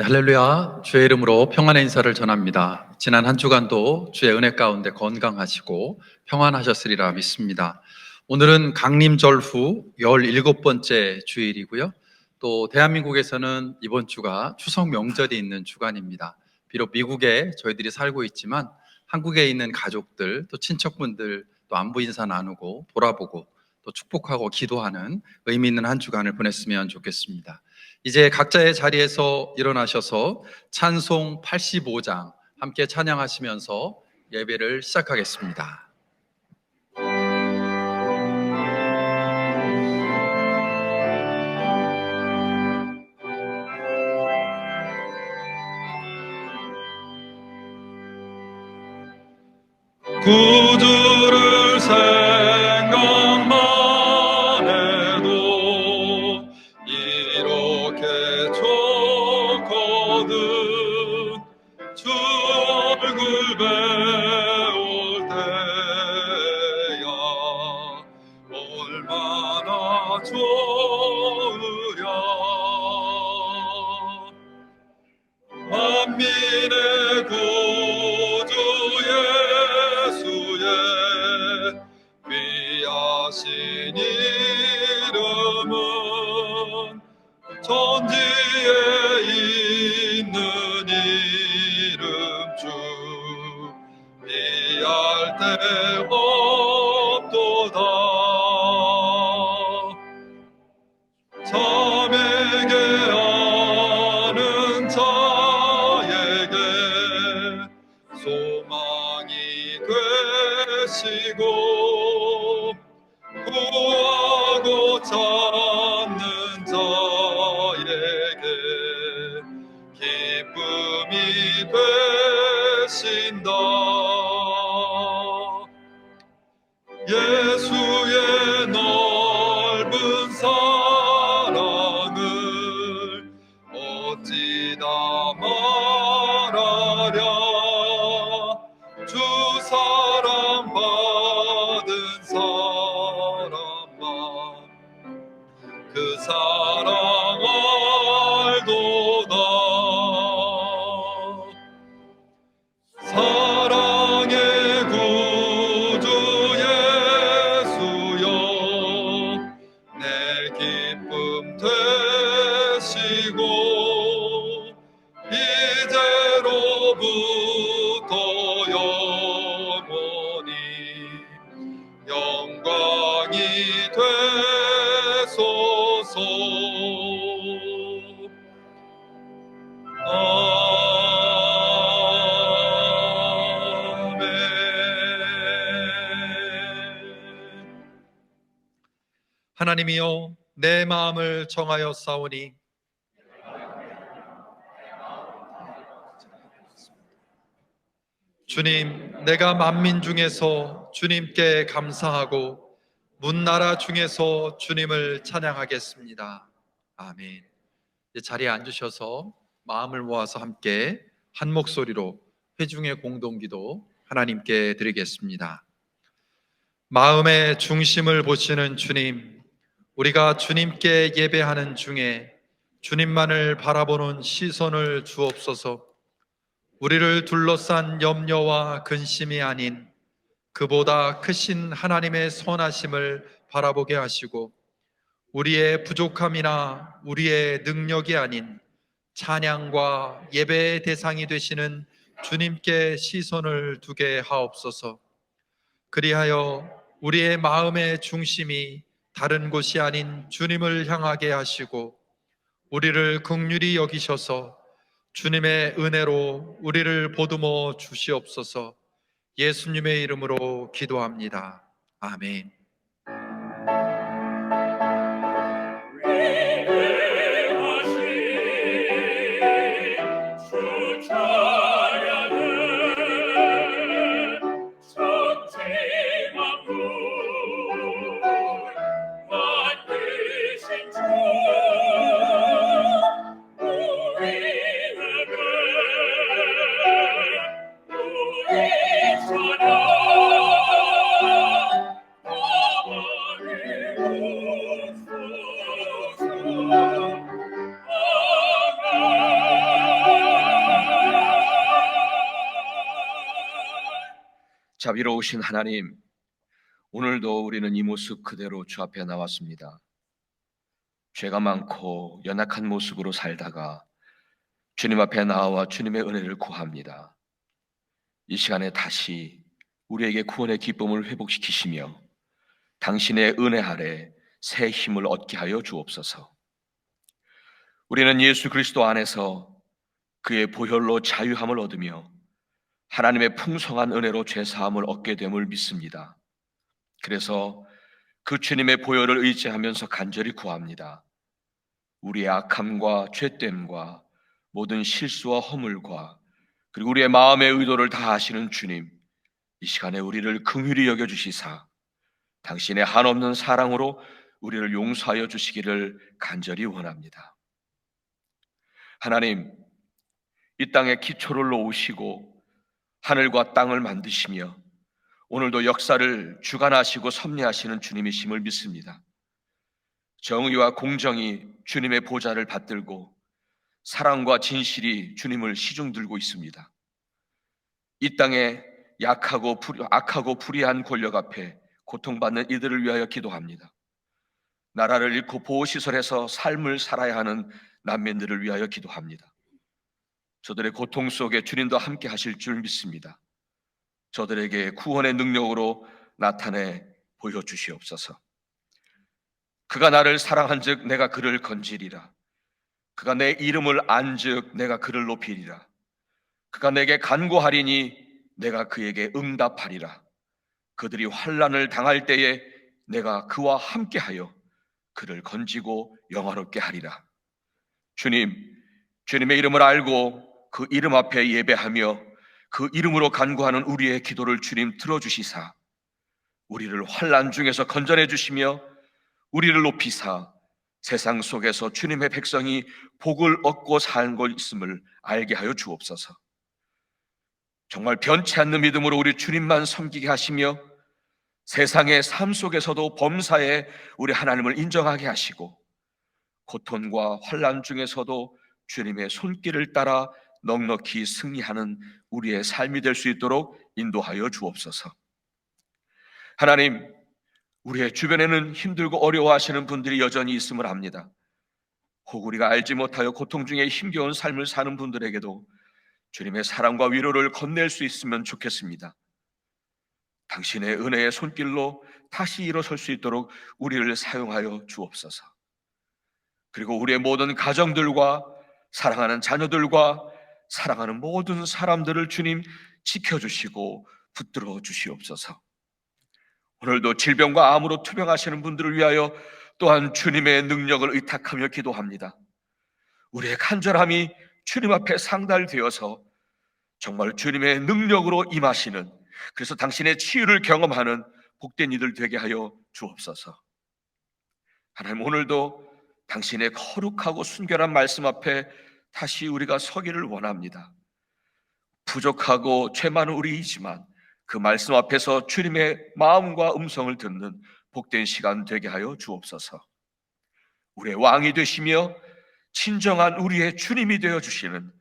네, 할렐루야. 주의 이름으로 평안의 인사를 전합니다. 지난 한 주간도 주의 은혜 가운데 건강하시고 평안하셨으리라 믿습니다. 오늘은 강림절 후 17번째 주일이고요. 또 대한민국에서는 이번 주가 추석 명절이 있는 주간입니다. 비록 미국에 저희들이 살고 있지만 한국에 있는 가족들, 또 친척분들 또 안부 인사 나누고 돌아보고 또 축복하고 기도하는 의미 있는 한 주간을 보냈으면 좋겠습니다. 이제 각자의 자리에서 일어나셔서 찬송 85장 함께 찬양하시면서 예배를 시작하겠습니다. 구주를 생각만 해도 이렇게 좋거든. 주 얼굴 배울 때야 얼마나 좋으랴. 만민의 구주 예수의 귀하신 이름은 천지에 있는 이름 중 비할 데 없도다. 참에게 아는 자에게 소망이 되시고 구하고 찾는 자에게 기쁨이 되신다. 예수의 넓은 사랑을 어찌다 말하랴. 주 사랑 받은 사람만 그 사랑 알도다. 사랑의 구주 예수여 내 기쁨 되시고 이제로부터 영원히 영광이 되소서. 아멘. 하나님이여 내 마음을 정하여 싸우니 주님, 내가 만민 중에서 주님께 감사하고 문나라 중에서 주님을 찬양하겠습니다. 아멘. 이제 자리에 앉으셔서 마음을 모아서 함께 한 목소리로 회중의 공동기도 하나님께 드리겠습니다. 마음의 중심을 보시는 주님, 우리가 주님께 예배하는 중에 주님만을 바라보는 시선을 주옵소서. 우리를 둘러싼 염려와 근심이 아닌 그보다 크신 하나님의 선하심을 바라보게 하시고 우리의 부족함이나 우리의 능력이 아닌 찬양과 예배의 대상이 되시는 주님께 시선을 두게 하옵소서. 그리하여 우리의 마음의 중심이 다른 곳이 아닌 주님을 향하게 하시고 우리를 긍휼히 여기셔서 주님의 은혜로 우리를 보듬어 주시옵소서. 예수님의 이름으로 기도합니다. 아멘. 자비로우신 하나님, 오늘도 우리는 이 모습 그대로 주 앞에 나왔습니다. 죄가 많고 연약한 모습으로 살다가 주님 앞에 나와 주님의 은혜를 구합니다. 이 시간에 다시 우리에게 구원의 기쁨을 회복시키시며 당신의 은혜 아래 새 힘을 얻게 하여 주옵소서. 우리는 예수 그리스도 안에서 그의 보혈로 자유함을 얻으며 하나님의 풍성한 은혜로 죄사함을 얻게 됨을 믿습니다. 그래서 그 주님의 보혈을 의지하면서 간절히 구합니다. 우리의 악함과 죄됨과 모든 실수와 허물과 그리고 우리의 마음의 의도를 다 아시는 주님, 이 시간에 우리를 긍휼히 여겨주시사 당신의 한없는 사랑으로 우리를 용서하여 주시기를 간절히 원합니다. 하나님, 이 땅에 기초를 놓으시고 하늘과 땅을 만드시며 오늘도 역사를 주관하시고 섭리하시는 주님이심을 믿습니다. 정의와 공정이 주님의 보좌를 받들고 사랑과 진실이 주님을 시중 들고 있습니다. 이 땅에 악하고 불의한 권력 앞에 고통받는 이들을 위하여 기도합니다. 나라를 잃고 보호시설에서 삶을 살아야 하는 난민들을 위하여 기도합니다. 저들의 고통 속에 주님도 함께 하실 줄 믿습니다. 저들에게 구원의 능력으로 나타내 보여주시옵소서. 그가 나를 사랑한즉 내가 그를 건지리라. 그가 내 이름을 안즉 내가 그를 높이리라. 그가 내게 간구하리니 내가 그에게 응답하리라. 그들이 환난을 당할 때에 내가 그와 함께하여 그를 건지고 영화롭게 하리라. 주님, 주님의 이름을 알고 그 이름 앞에 예배하며 그 이름으로 간구하는 우리의 기도를 주님 들어주시사 우리를 환난 중에서 건져내 주시며 우리를 높이사 세상 속에서 주님의 백성이 복을 얻고 사는 것 있음을 알게 하여 주옵소서. 정말 변치 않는 믿음으로 우리 주님만 섬기게 하시며 세상의 삶 속에서도 범사에 우리 하나님을 인정하게 하시고 고통과 환난 중에서도 주님의 손길을 따라 넉넉히 승리하는 우리의 삶이 될 수 있도록 인도하여 주옵소서. 하나님, 우리의 주변에는 힘들고 어려워하시는 분들이 여전히 있음을 압니다. 혹 우리가 알지 못하여 고통 중에 힘겨운 삶을 사는 분들에게도 주님의 사랑과 위로를 건넬 수 있으면 좋겠습니다. 당신의 은혜의 손길로 다시 일어설 수 있도록 우리를 사용하여 주옵소서. 그리고 우리의 모든 가정들과 사랑하는 자녀들과 사랑하는 모든 사람들을 주님 지켜주시고 붙들어 주시옵소서. 오늘도 질병과 암으로 투병하시는 분들을 위하여 또한 주님의 능력을 의탁하며 기도합니다. 우리의 간절함이 주님 앞에 상달되어서 정말 주님의 능력으로 임하시는, 그래서 당신의 치유를 경험하는 복된 이들 되게 하여 주옵소서. 하나님, 오늘도 당신의 거룩하고 순결한 말씀 앞에 다시 우리가 서기를 원합니다. 부족하고 죄 많은 우리이지만 그 말씀 앞에서 주님의 마음과 음성을 듣는 복된 시간 되게 하여 주옵소서. 우리의 왕이 되시며 친정한 우리의 주님이 되어 주시는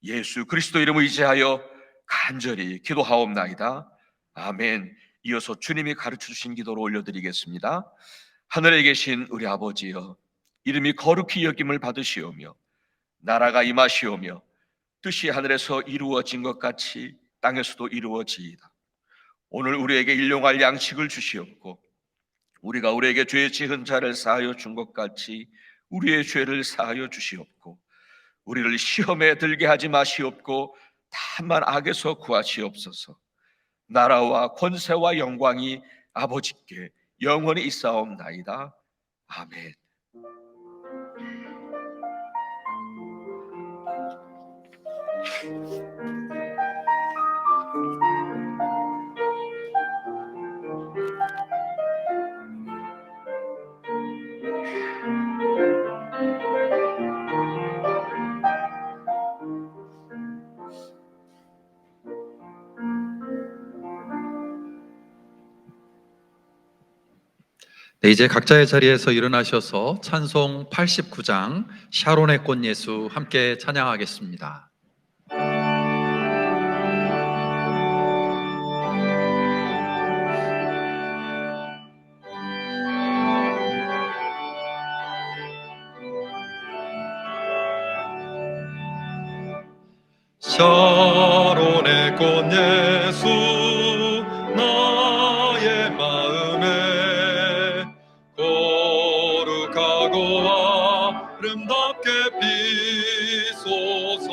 예수 그리스도 이름을 의지하여 간절히 기도하옵나이다. 아멘. 이어서 주님이 가르쳐 주신 기도로 올려드리겠습니다. 하늘에 계신 우리 아버지여, 이름이 거룩히 여김을 받으시오며 나라가 임하시오며 뜻이 하늘에서 이루어진 것 같이 땅에서도 이루어지이다. 오늘 우리에게 일용할 양식을 주시옵고 우리가 우리에게 죄 지은 자를 사하여 준 것 같이 우리의 죄를 사하여 주시옵고 우리를 시험에 들게 하지 마시옵고 다만 악에서 구하시옵소서. 나라와 권세와 영광이 아버지께 영원히 있사옵나이다. 아멘. 네, 이제 각자의 자리에서 일어나셔서 찬송 89장 샤론의 꽃 예수 함께 찬양하겠습니다. 샤론의 꽃 예수 나의 마음에 거룩하고 아름답게 비소서.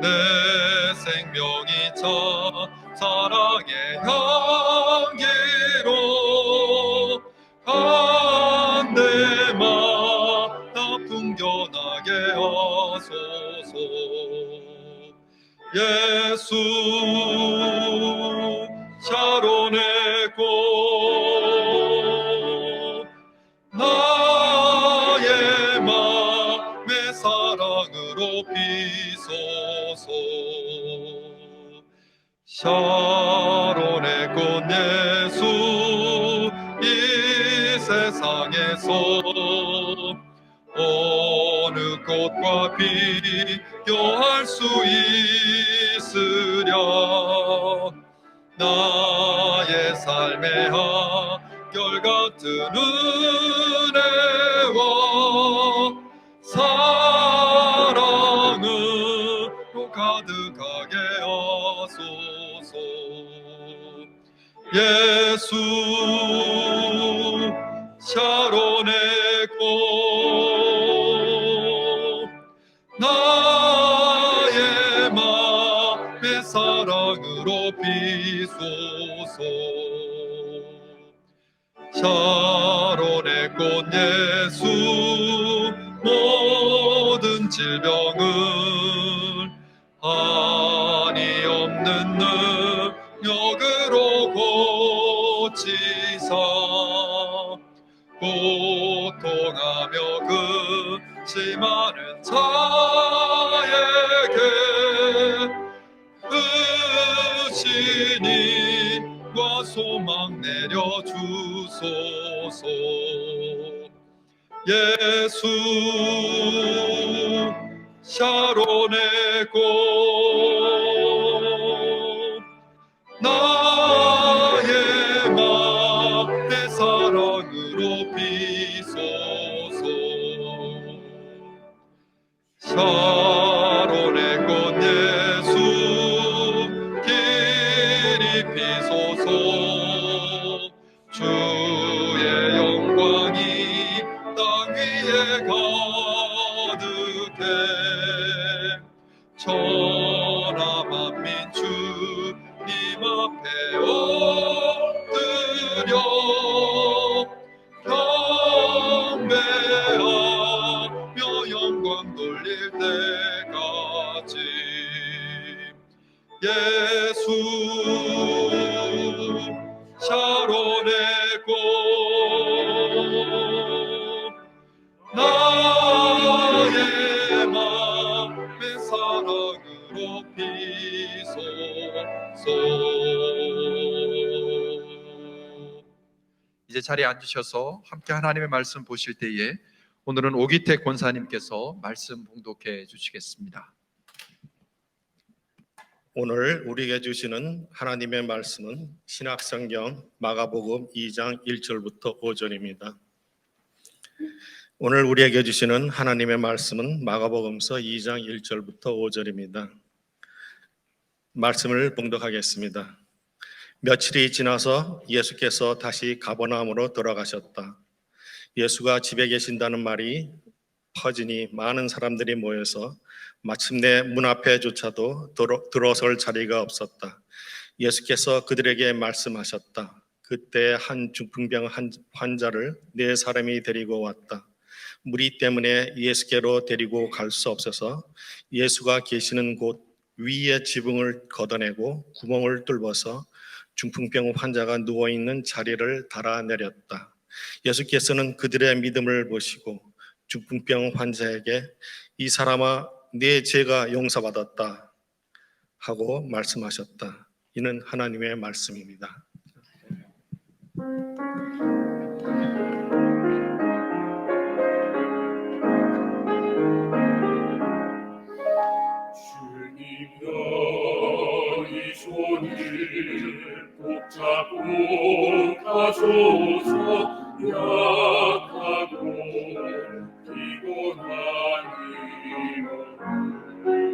내 생명이 차 사랑의 향기로 한대마다 풍겨나게 하소서. 예수 샤론의 꽃 나의 맘의 사랑으로 비소서. 샤론의 꽃 예수 이 세상에서 어느 꽃과 비교할 수 있으랴. 나의 삶의 한결같은 은혜와 사랑으로 가득하게 하소서. 예수 샤론의 꽃 나의 맘의 사랑으로 비소서. 샤론의 꽃 예수 모든 질병을 한이 없는 능력으로 고치사 고통하며 근심하는 자에게 의신과 소망 내려주소서. 예수 샤론의 꽃 나의 맘의 사랑으로 비소서. 샤론의 꽃 예수 길이 피소서. 주의 영광이 땅 위에 가득해 천하 만민 주님 앞에 엎드려 경배하며 영광 돌릴 때까지. 예수 샤론의 꽃 나의 맘의 사랑으로 비소서. 이제 자리에 앉으셔서 함께 하나님의 말씀 보실 때에 오늘은 오기택 권사님께서 말씀 봉독해 주시겠습니다. 오늘 우리에게 주시는 하나님의 말씀은 신약성경 마가복음 2장 1절부터 5절입니다. 오늘 우리에게 주시는 하나님의 말씀은 마가복음서 2장 1절부터 5절입니다. 말씀을 봉독하겠습니다. 며칠이 지나서 예수께서 다시 가버나움으로 돌아가셨다. 예수가 집에 계신다는 말이 퍼지니 많은 사람들이 모여서 마침내 문 앞에조차도 들어설 자리가 없었다. 예수께서 그들에게 말씀하셨다. 그때 한 중풍병 환자를 4사람이 데리고 왔다. 무리 때문에 예수께로 데리고 갈 수 없어서 예수가 계시는 곳 위의 지붕을 걷어내고 구멍을 뚫어서 중풍병 환자가 누워있는 자리를 달아내렸다. 예수께서는 그들의 믿음을 보시고 중풍병 환자에게 이 사람아 네 죄가 용서받았다 하고 말씀하셨다. 이는 하나님의 말씀입니다. 주님 편히 손을 꼭 잡고 가소서. 약하고 피곤한 이몸을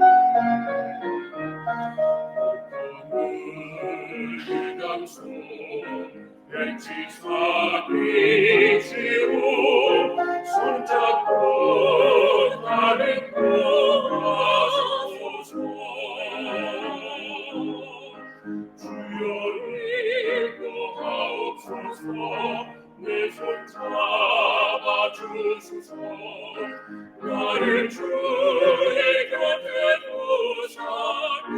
강소 벤치사 빛으로 손잡고 나를 도와소서. 주여 인도하옵소서. 내 손 잡아주소서. 나를 주의 곁에 두사 늘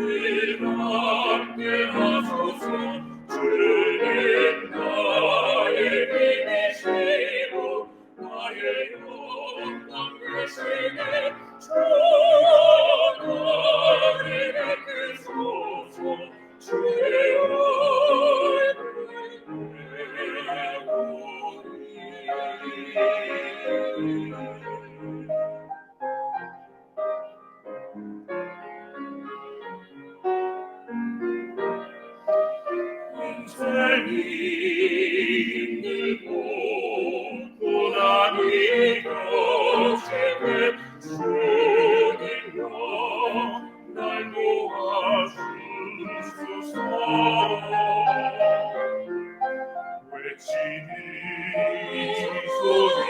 함께 하소서. 주님 나의 힘이시고 나의 영광 되시네. 주여 나를 이끄소서. 주의 인생이 힘들고 고난이 겹치네. 주님여 날 도와주소서. 외치니 소리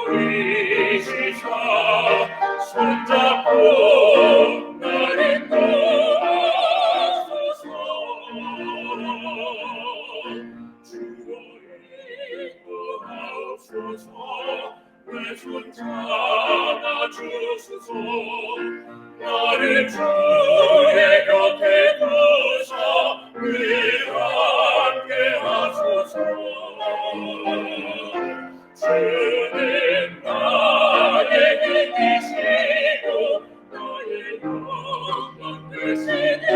우리시사 손잡고 나를 도와소서. 주여 인도하옵소서. 내 손 잡아주소서. 나를 주의 곁에 두사 늘 함께 하소서. 주님 나의 힘이시고 나의 영광 되시네.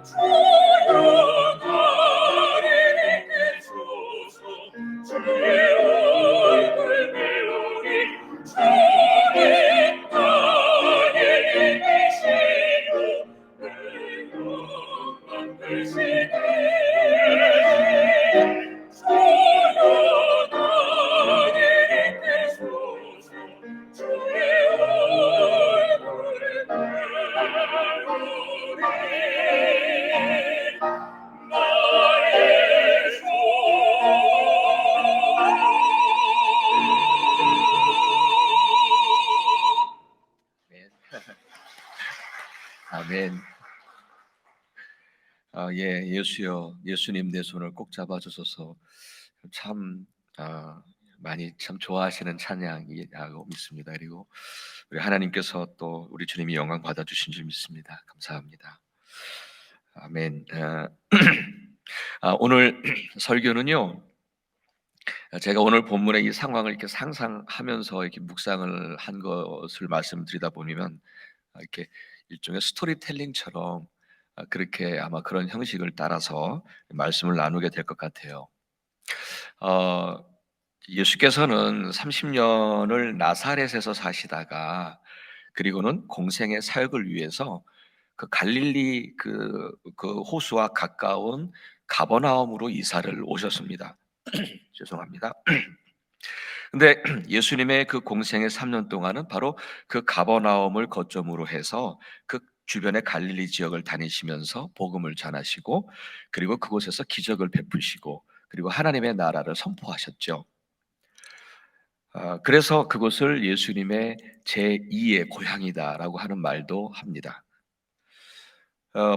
주여 나를 이끄소서. 주의 얼굴 배우니 주님 나의 힘이시고 내 영광 되시네. 주여 나를 이끄소서. 주의 얼굴 배우니 나의 주. 아멘. 예, 예수여, 예수님 내 손을 꼭 잡아주소서. 참 많이 참 좋아하시는 찬양이라고 믿습니다. 그리고 우리 하나님께서 또 우리 주님이 영광 받아주신 줄 믿습니다. 감사합니다. 아멘. 오늘 설교는요, 제가 오늘 본문의 이 상황을 이렇게 상상하면서 이렇게 묵상을 한 것을 말씀드리다 보면 이렇게 일종의 스토리텔링처럼 그렇게 아마 그런 형식을 따라서 말씀을 나누게 될 것 같아요. 예수께서는 30년을 나사렛에서 사시다가 그리고는 공생의 사역을 위해서 그 갈릴리 그 호수와 가까운 가버나움으로 이사를 오셨습니다. 죄송합니다. 근데 예수님의 그 공생의 3년 동안은 바로 그 가버나움을 거점으로 해서 그 주변의 갈릴리 지역을 다니시면서 복음을 전하시고 그리고 그곳에서 기적을 베푸시고 그리고 하나님의 나라를 선포하셨죠. 그래서 그곳을 예수님의 제2의 고향이다라고 하는 말도 합니다.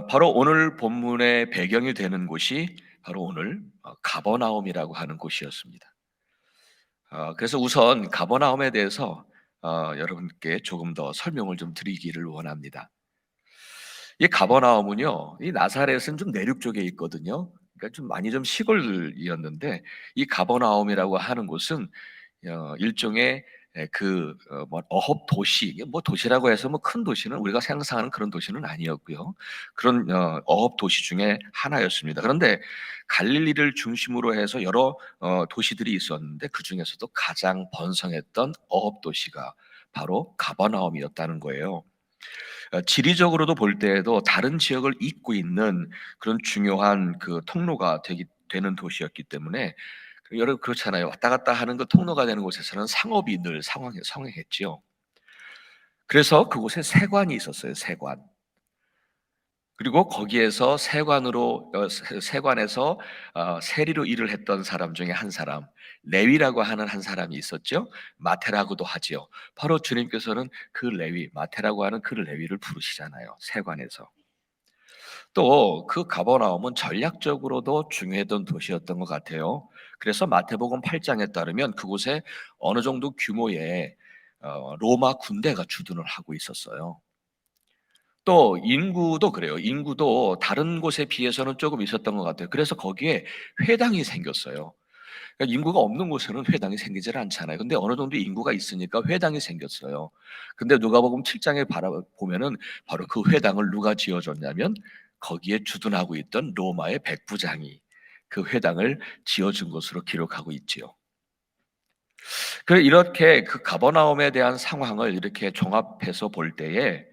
바로 오늘 본문의 배경이 되는 곳이 바로 오늘 가버나움이라고 하는 곳이었습니다. 그래서 우선 가버나움에 대해서 여러분께 조금 더 설명을 좀 드리기를 원합니다. 이 가버나움은요, 이 나사렛은 좀 내륙 쪽에 있거든요. 그러니까 좀 많이 좀 시골이었는데 이 가버나움이라고 하는 곳은 일종의 어업 도시, 뭐 도시라고 해서 뭐 큰 도시는 우리가 상상하는 그런 도시는 아니었고요. 그런 어업 도시 중에 하나였습니다. 그런데 갈릴리를 중심으로 해서 여러 도시들이 있었는데 그 중에서도 가장 번성했던 어업 도시가 바로 가버나움이었다는 거예요. 지리적으로도 볼 때에도 다른 지역을 잇고 있는 그런 중요한 그 통로가 되는 도시였기 때문에 여러분 그렇잖아요. 왔다 갔다 하는 그 통로가 되는 곳에서는 상업이 늘 성행했지요. 그래서 그곳에 세관이 있었어요. 세관. 그리고 거기에서 세관에서 세리로 일을 했던 사람 중에 한 사람, 레위라고 하는 한 사람이 있었죠. 마태라고도 하지요. 바로 주님께서는 그 레위, 마태라고 하는 그 레위를 부르시잖아요. 세관에서. 또 그 가버나움은 전략적으로도 중요했던 도시였던 것 같아요. 그래서 마태복음 8장에 따르면 그곳에 어느 정도 규모의 로마 군대가 주둔을 하고 있었어요. 또 인구도 그래요. 인구도 다른 곳에 비해서는 조금 있었던 것 같아요. 그래서 거기에 회당이 생겼어요. 그러니까 인구가 없는 곳에는 회당이 생기질 않잖아요. 근데 어느 정도 인구가 있으니까 회당이 생겼어요. 근데 누가복음 7장에 보면은 바로 그 회당을 누가 지어줬냐면 거기에 주둔하고 있던 로마의 백부장이 그 회당을 지어준 것으로 기록하고 있지요. 이렇게 그 가버나움에 대한 상황을 이렇게 종합해서 볼 때에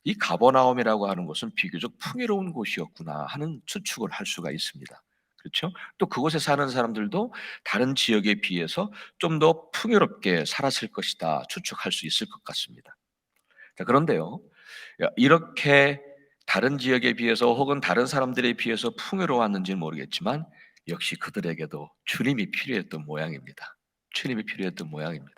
이 가버나움이라고 하는 것은 비교적 풍요로운 곳이었구나 하는 추측을 할 수가 있습니다. 그렇죠? 또 그곳에 사는 사람들도 다른 지역에 비해서 좀 더 풍요롭게 살았을 것이다 추측할 수 있을 것 같습니다. 자, 그런데요, 이렇게 다른 지역에 비해서 혹은 다른 사람들에 비해서 풍요로웠는지는 모르겠지만 역시 그들에게도 주님이 필요했던 모양입니다. 주님이 필요했던 모양입니다.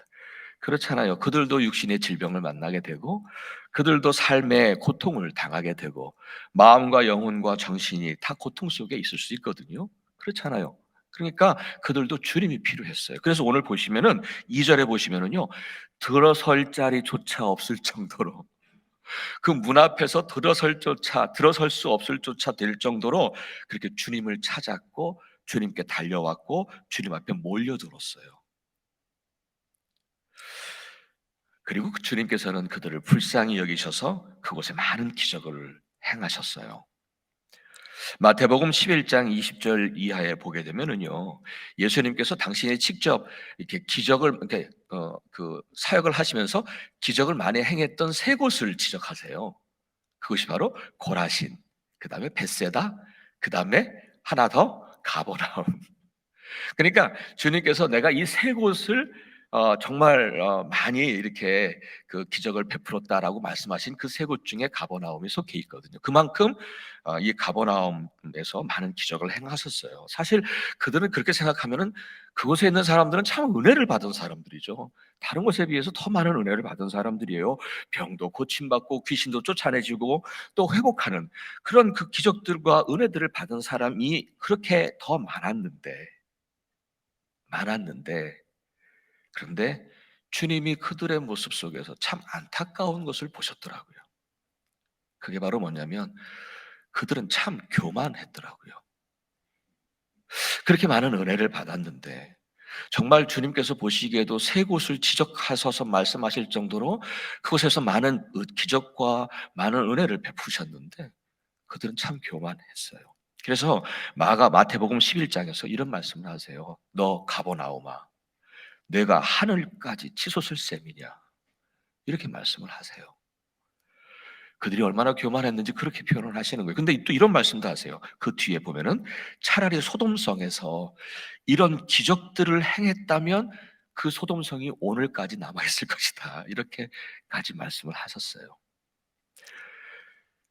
그렇잖아요. 그들도 육신의 질병을 만나게 되고 그들도 삶의 고통을 당하게 되고 마음과 영혼과 정신이 다 고통 속에 있을 수 있거든요. 그렇잖아요. 그러니까 그들도 주님이 필요했어요. 그래서 오늘 보시면은 2절에 보시면은요. 들어설 자리조차 없을 정도로 그 문 앞에서 들어설 수 없을 조차 될 정도로 그렇게 주님을 찾았고 주님께 달려왔고 주님 앞에 몰려들었어요. 그리고 그 주님께서는 그들을 불쌍히 여기셔서 그곳에 많은 기적을 행하셨어요. 마태복음 11장 20절 이하에 보게 되면은요, 예수님께서 당신이 직접 이렇게 기적을 이렇게 그 사역을 하시면서 기적을 많이 행했던 세 곳을 지적하세요. 그것이 바로 고라신, 그 다음에 벳세다, 그 다음에 하나 더 가버나움. 그러니까 주님께서 내가 이 세 곳을 정말 많이 이렇게 그 기적을 베풀었다라고 말씀하신 그 세 곳 중에 가버나움이 속해 있거든요. 그만큼 이 가버나움에서 많은 기적을 행하셨어요. 사실 그들은 그렇게 생각하면은 그곳에 있는 사람들은 참 은혜를 받은 사람들이죠. 다른 곳에 비해서 더 많은 은혜를 받은 사람들이에요. 병도 고침받고 귀신도 쫓아내지고 또 회복하는 그런 그 기적들과 은혜들을 받은 사람이 그렇게 더 많았는데 그런데 주님이 그들의 모습 속에서 참 안타까운 것을 보셨더라고요. 그게 바로 뭐냐면 그들은 참 교만했더라고요. 그렇게 많은 은혜를 받았는데 정말 주님께서 보시기에도 세 곳을 지적하셔서 말씀하실 정도로 그곳에서 많은 기적과 많은 은혜를 베푸셨는데 그들은 참 교만했어요. 그래서 마태복음 11장에서 이런 말씀을 하세요. 너 가버나움아, 내가 하늘까지 치솟을 셈이냐, 이렇게 말씀을 하세요. 그들이 얼마나 교만했는지 그렇게 표현을 하시는 거예요. 근데 또 이런 말씀도 하세요. 그 뒤에 보면은 차라리 소돔성에서 이런 기적들을 행했다면 그 소돔성이 오늘까지 남아있을 것이다, 이렇게까지 말씀을 하셨어요.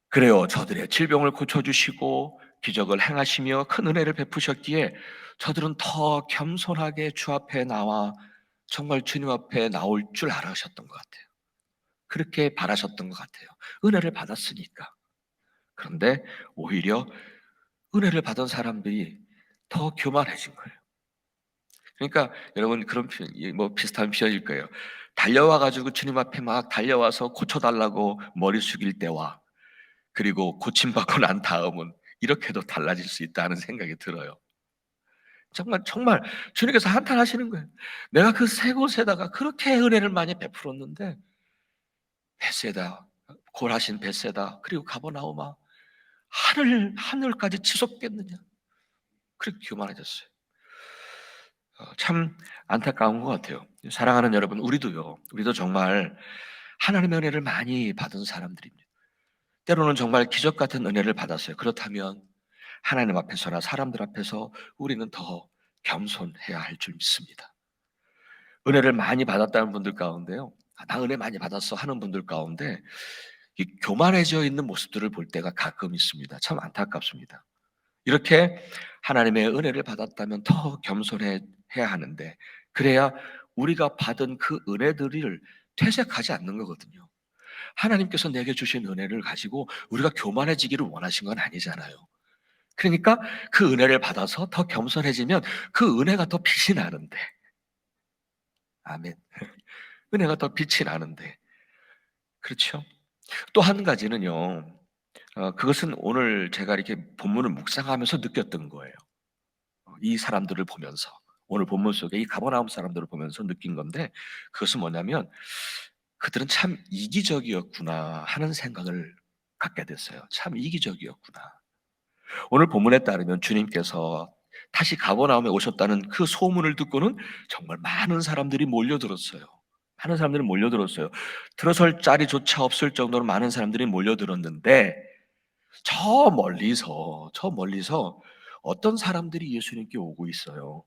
그래요, 저들의 질병을 고쳐주시고 기적을 행하시며 큰 은혜를 베푸셨기에 저들은 더 겸손하게 주 앞에 나와 정말 주님 앞에 나올 줄 알으셨던 것 같아요. 그렇게 바라셨던 것 같아요. 은혜를 받았으니까. 그런데 오히려 은혜를 받은 사람들이 더 교만해진 거예요. 그러니까 여러분 그런 표현, 뭐 비슷한 표현일 거예요. 달려와 가지고 주님 앞에 막 달려와서 고쳐달라고 머리 숙일 때와 그리고 고침받고 난 다음은 이렇게도 달라질 수 있다는 생각이 들어요. 정말 주님께서 한탄하시는 거예요. 내가 그 세 곳에다가 그렇게 은혜를 많이 베풀었는데 벳세다, 골하신 벳세다, 그리고 가버나움아, 하늘까지 치솟겠느냐? 그렇게 교만해졌어요. 참 안타까운 것 같아요. 사랑하는 여러분, 우리도 정말 하나님의 은혜를 많이 받은 사람들입니다. 때로는 정말 기적 같은 은혜를 받았어요. 그렇다면 하나님 앞에서나 사람들 앞에서 우리는 더 겸손해야 할 줄 믿습니다. 은혜를 많이 받았다는 분들 가운데요, 나 은혜 많이 받았어 하는 분들 가운데 이 교만해져 있는 모습들을 볼 때가 가끔 있습니다. 참 안타깝습니다. 이렇게 하나님의 은혜를 받았다면 더 겸손해야 하는데, 그래야 우리가 받은 그 은혜들을 퇴색하지 않는 거거든요. 하나님께서 내게 주신 은혜를 가지고 우리가 교만해지기를 원하신 건 아니잖아요. 그러니까 그 은혜를 받아서 더 겸손해지면 그 은혜가 더 빛이 나는데, 아멘. 은혜가 더 빛이 나는데, 그렇죠? 또 한 가지는요, 그것은 오늘 제가 이렇게 본문을 묵상하면서 느꼈던 거예요. 이 사람들을 보면서, 오늘 본문 속에 이 가버나움 사람들을 보면서 느낀 건데, 그것은 뭐냐면 그들은 참 이기적이었구나 하는 생각을 갖게 됐어요. 참 이기적이었구나. 오늘 본문에 따르면 주님께서 다시 가버나움에 오셨다는 그 소문을 듣고는 정말 많은 사람들이 몰려들었어요. 많은 사람들이 몰려들었어요. 들어설 자리조차 없을 정도로 많은 사람들이 몰려들었는데, 저 멀리서 어떤 사람들이 예수님께 오고 있어요.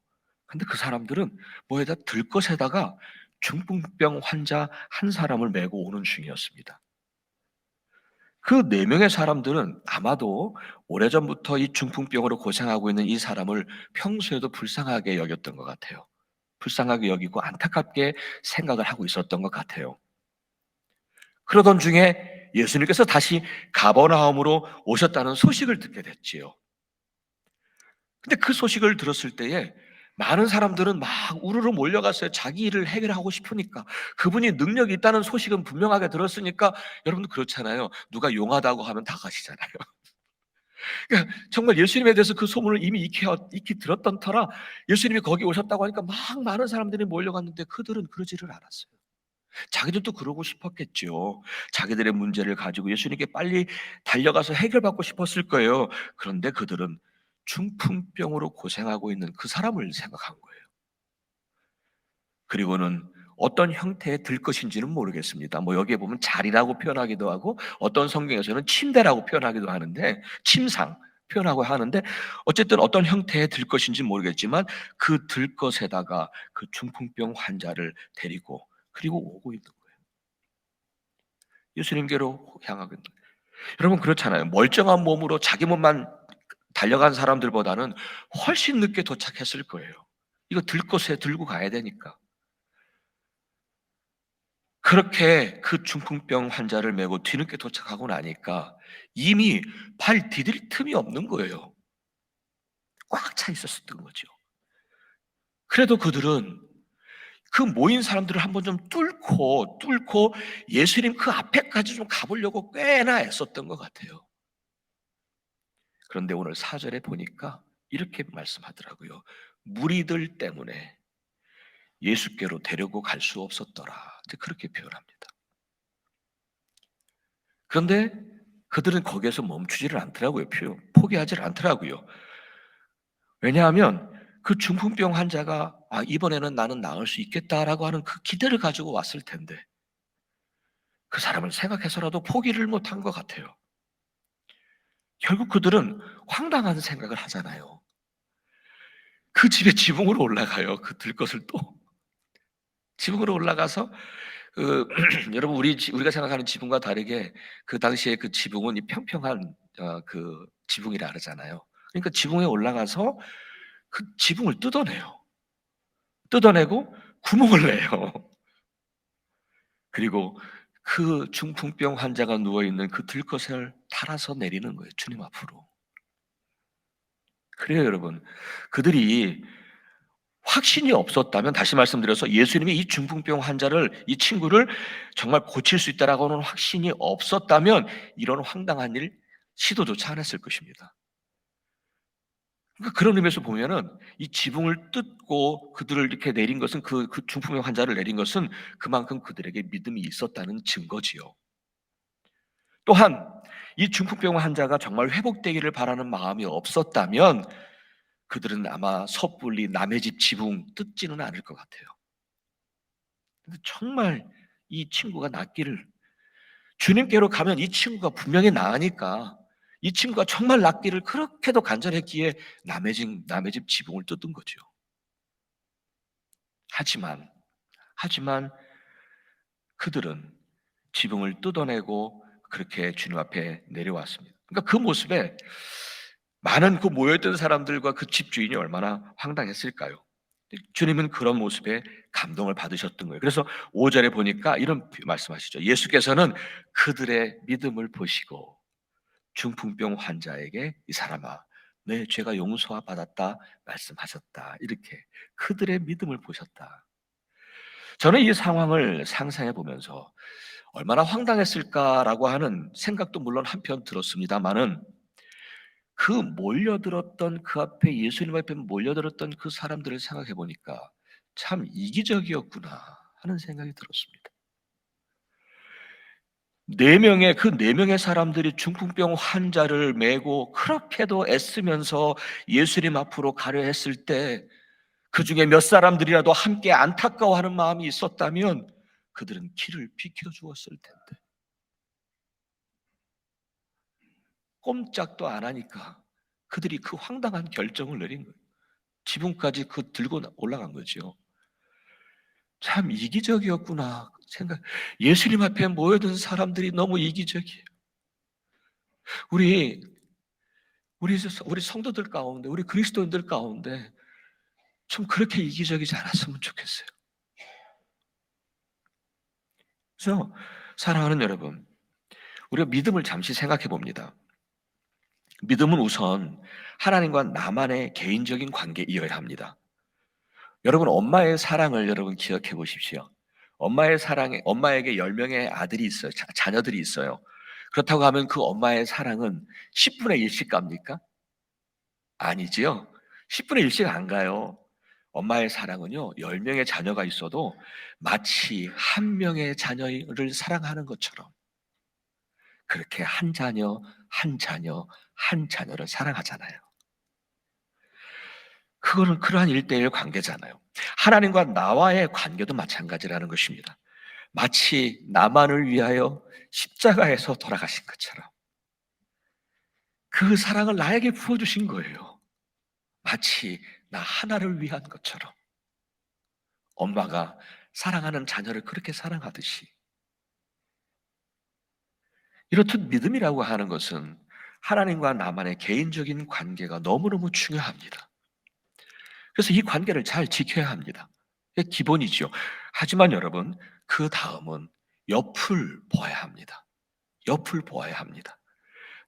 근데 그 사람들은 뭐에다 들것에다가 중풍병 환자 한 사람을 메고 오는 중이었습니다. 그 네 명의 사람들은 아마도 오래전부터 이 중풍병으로 고생하고 있는 이 사람을 평소에도 불쌍하게 여겼던 것 같아요. 불쌍하게 여기고 안타깝게 생각을 하고 있었던 것 같아요. 그러던 중에 예수님께서 다시 가버나움으로 오셨다는 소식을 듣게 됐지요. 근데 그 소식을 들었을 때에 많은 사람들은 막 우르르 몰려갔어요. 자기 일을 해결하고 싶으니까. 그분이 능력이 있다는 소식은 분명하게 들었으니까. 여러분도 그렇잖아요. 누가 용하다고 하면 다 가시잖아요. 그러니까 정말 예수님에 대해서 그 소문을 이미 익히 들었던 터라 예수님이 거기 오셨다고 하니까 막 많은 사람들이 몰려갔는데 그들은 그러지를 않았어요. 자기들도 그러고 싶었겠죠. 자기들의 문제를 가지고 예수님께 빨리 달려가서 해결받고 싶었을 거예요. 그런데 그들은 중풍병으로 고생하고 있는 그 사람을 생각한 거예요. 그리고는 어떤 형태의 들것인지는 모르겠습니다. 뭐 여기에 보면 자리라고 표현하기도 하고 어떤 성경에서는 침대라고 표현하기도 하는데, 침상 표현하고 하는데, 어쨌든 어떤 형태의 들것인지 모르겠지만 그 들것에다가 그 중풍병 환자를 데리고 그리고 오고 있는 거예요. 예수님께로 향하고 있는 거예요. 여러분 그렇잖아요. 멀쩡한 몸으로 자기 몸만 달려간 사람들보다는 훨씬 늦게 도착했을 거예요. 이거 들것에 들고 가야 되니까. 그렇게 그 중풍병 환자를 메고 뒤늦게 도착하고 나니까 이미 발 디딜 틈이 없는 거예요. 꽉 차 있었던 거죠. 그래도 그들은 그 모인 사람들을 한번 좀 뚫고 예수님 그 앞에까지 좀 가보려고 꽤나 애썼던 것 같아요. 그런데 오늘 4절에 보니까 이렇게 말씀하더라고요. 무리들 때문에 예수께로 데리고 갈 수 없었더라. 이제 그렇게 표현합니다. 그런데 그들은 거기에서 멈추지를 않더라고요. 포기하지를 않더라고요. 왜냐하면 그 중풍병 환자가 이번에는 나는 나을 수 있겠다라고 하는 그 기대를 가지고 왔을 텐데 그 사람을 생각해서라도 포기를 못한 것 같아요. 결국 그들은 황당한 생각을 하잖아요. 그 집에 지붕으로 올라가요. 그 들것을 또 지붕으로 올라가서 여러분 우리가 생각하는 지붕과 다르게 그 당시에 그 지붕은 이 평평한 그 지붕이라 그러잖아요. 그러니까 지붕에 올라가서 그 지붕을 뜯어내요. 뜯어내고 구멍을 내요. 그리고 그 중풍병 환자가 누워 있는 그 들것을 달아서 내리는 거예요. 주님 앞으로. 그래요, 여러분. 그들이 확신이 없었다면, 다시 말씀드려서 예수님이 이 중풍병 환자를, 이 친구를 정말 고칠 수 있다라고 하는 확신이 없었다면 이런 황당한 일 시도조차 안 했을 것입니다. 그러니까 그런 의미에서 보면은 이 지붕을 뜯고 그들을 이렇게 내린 것은 그 중풍병 환자를 내린 것은 그만큼 그들에게 믿음이 있었다는 증거지요. 또한 이 중풍병 환자가 정말 회복되기를 바라는 마음이 없었다면 그들은 아마 섣불리 남의 집 지붕 뜯지는 않을 것 같아요. 근데 정말 이 친구가 낫기를, 주님께로 가면 이 친구가 분명히 나으니까 이 친구가 정말 낫기를 그렇게도 간절했기에 남의 집 지붕을 뜯은 거죠. 하지만 그들은 지붕을 뜯어내고 그렇게 주님 앞에 내려왔습니다. 그러니까 그 모습에 많은 그 모여있던 사람들과 그 집주인이 얼마나 황당했을까요? 주님은 그런 모습에 감동을 받으셨던 거예요. 그래서 5절에 보니까 이런 말씀하시죠. 예수께서는 그들의 믿음을 보시고 중풍병 환자에게 이 사람아 내 죄가 용서받았다 말씀하셨다. 이렇게 그들의 믿음을 보셨다. 저는 이 상황을 상상해 보면서 얼마나 황당했을까라고 하는 생각도 물론 한편 들었습니다마는 그 몰려들었던 그 앞에 예수님 앞에 몰려들었던 그 사람들을 생각해 보니까 참 이기적이었구나 하는 생각이 들었습니다. 네 명의 사람들이 중풍병 환자를 메고 그렇게도 애쓰면서 예수님 앞으로 가려 했을 때 그 중에 몇 사람들이라도 함께 안타까워하는 마음이 있었다면 그들은 길을 비켜주었을 텐데 꼼짝도 안 하니까 그들이 그 황당한 결정을 내린 거예요. 지붕까지 그 들고 올라간 거죠. 참 이기적이었구나 생각. 예수님 앞에 모여든 사람들이 너무 이기적이에요. 우리 우리 성도들 가운데, 우리 그리스도인들 가운데 좀 그렇게 이기적이지 않았으면 좋겠어요. 그래서 사랑하는 여러분, 우리가 믿음을 잠시 생각해 봅니다. 믿음은 우선 하나님과 나만의 개인적인 관계이어야 합니다. 여러분 엄마의 사랑을 여러분 기억해 보십시오. 엄마의 사랑에 엄마에게 10명의 아들이 있어요. 자녀들이 있어요. 그렇다고 하면 그 엄마의 사랑은 10분의 1씩 갑니까? 아니지요. 10분의 1씩 안 가요. 엄마의 사랑은요, 10명의 자녀가 있어도 마치 한 명의 자녀를 사랑하는 것처럼 그렇게 한 자녀, 한 자녀, 한 자녀를 사랑하잖아요. 그거는 그러한 일대일 관계잖아요. 하나님과 나와의 관계도 마찬가지라는 것입니다. 마치 나만을 위하여 십자가에서 돌아가신 것처럼 그 사랑을 나에게 부어주신 거예요. 마치 나 하나를 위한 것처럼 엄마가 사랑하는 자녀를 그렇게 사랑하듯이 이렇듯 믿음이라고 하는 것은 하나님과 나만의 개인적인 관계가 너무너무 중요합니다. 그래서 이 관계를 잘 지켜야 합니다. 이게 기본이죠. 하지만 여러분, 그 다음은 옆을 보아야 합니다. 옆을 보아야 합니다.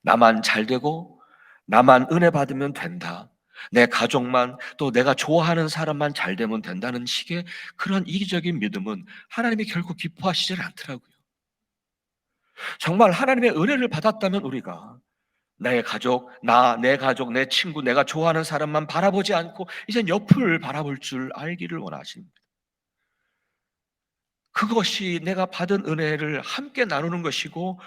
나만 잘 되고 나만 은혜 받으면 된다. 내 가족만 또 내가 좋아하는 사람만 잘 되면 된다는 식의 그런 이기적인 믿음은 하나님이 결코 기뻐하시질 않더라고요. 정말 하나님의 은혜를 받았다면 우리가 내 가족, 내 가족, 내 친구, 내가 좋아하는 사람만 바라보지 않고 이젠 옆을 바라볼 줄 알기를 원하십니다. 그것이 내가 받은 은혜를 함께 나누는 것이고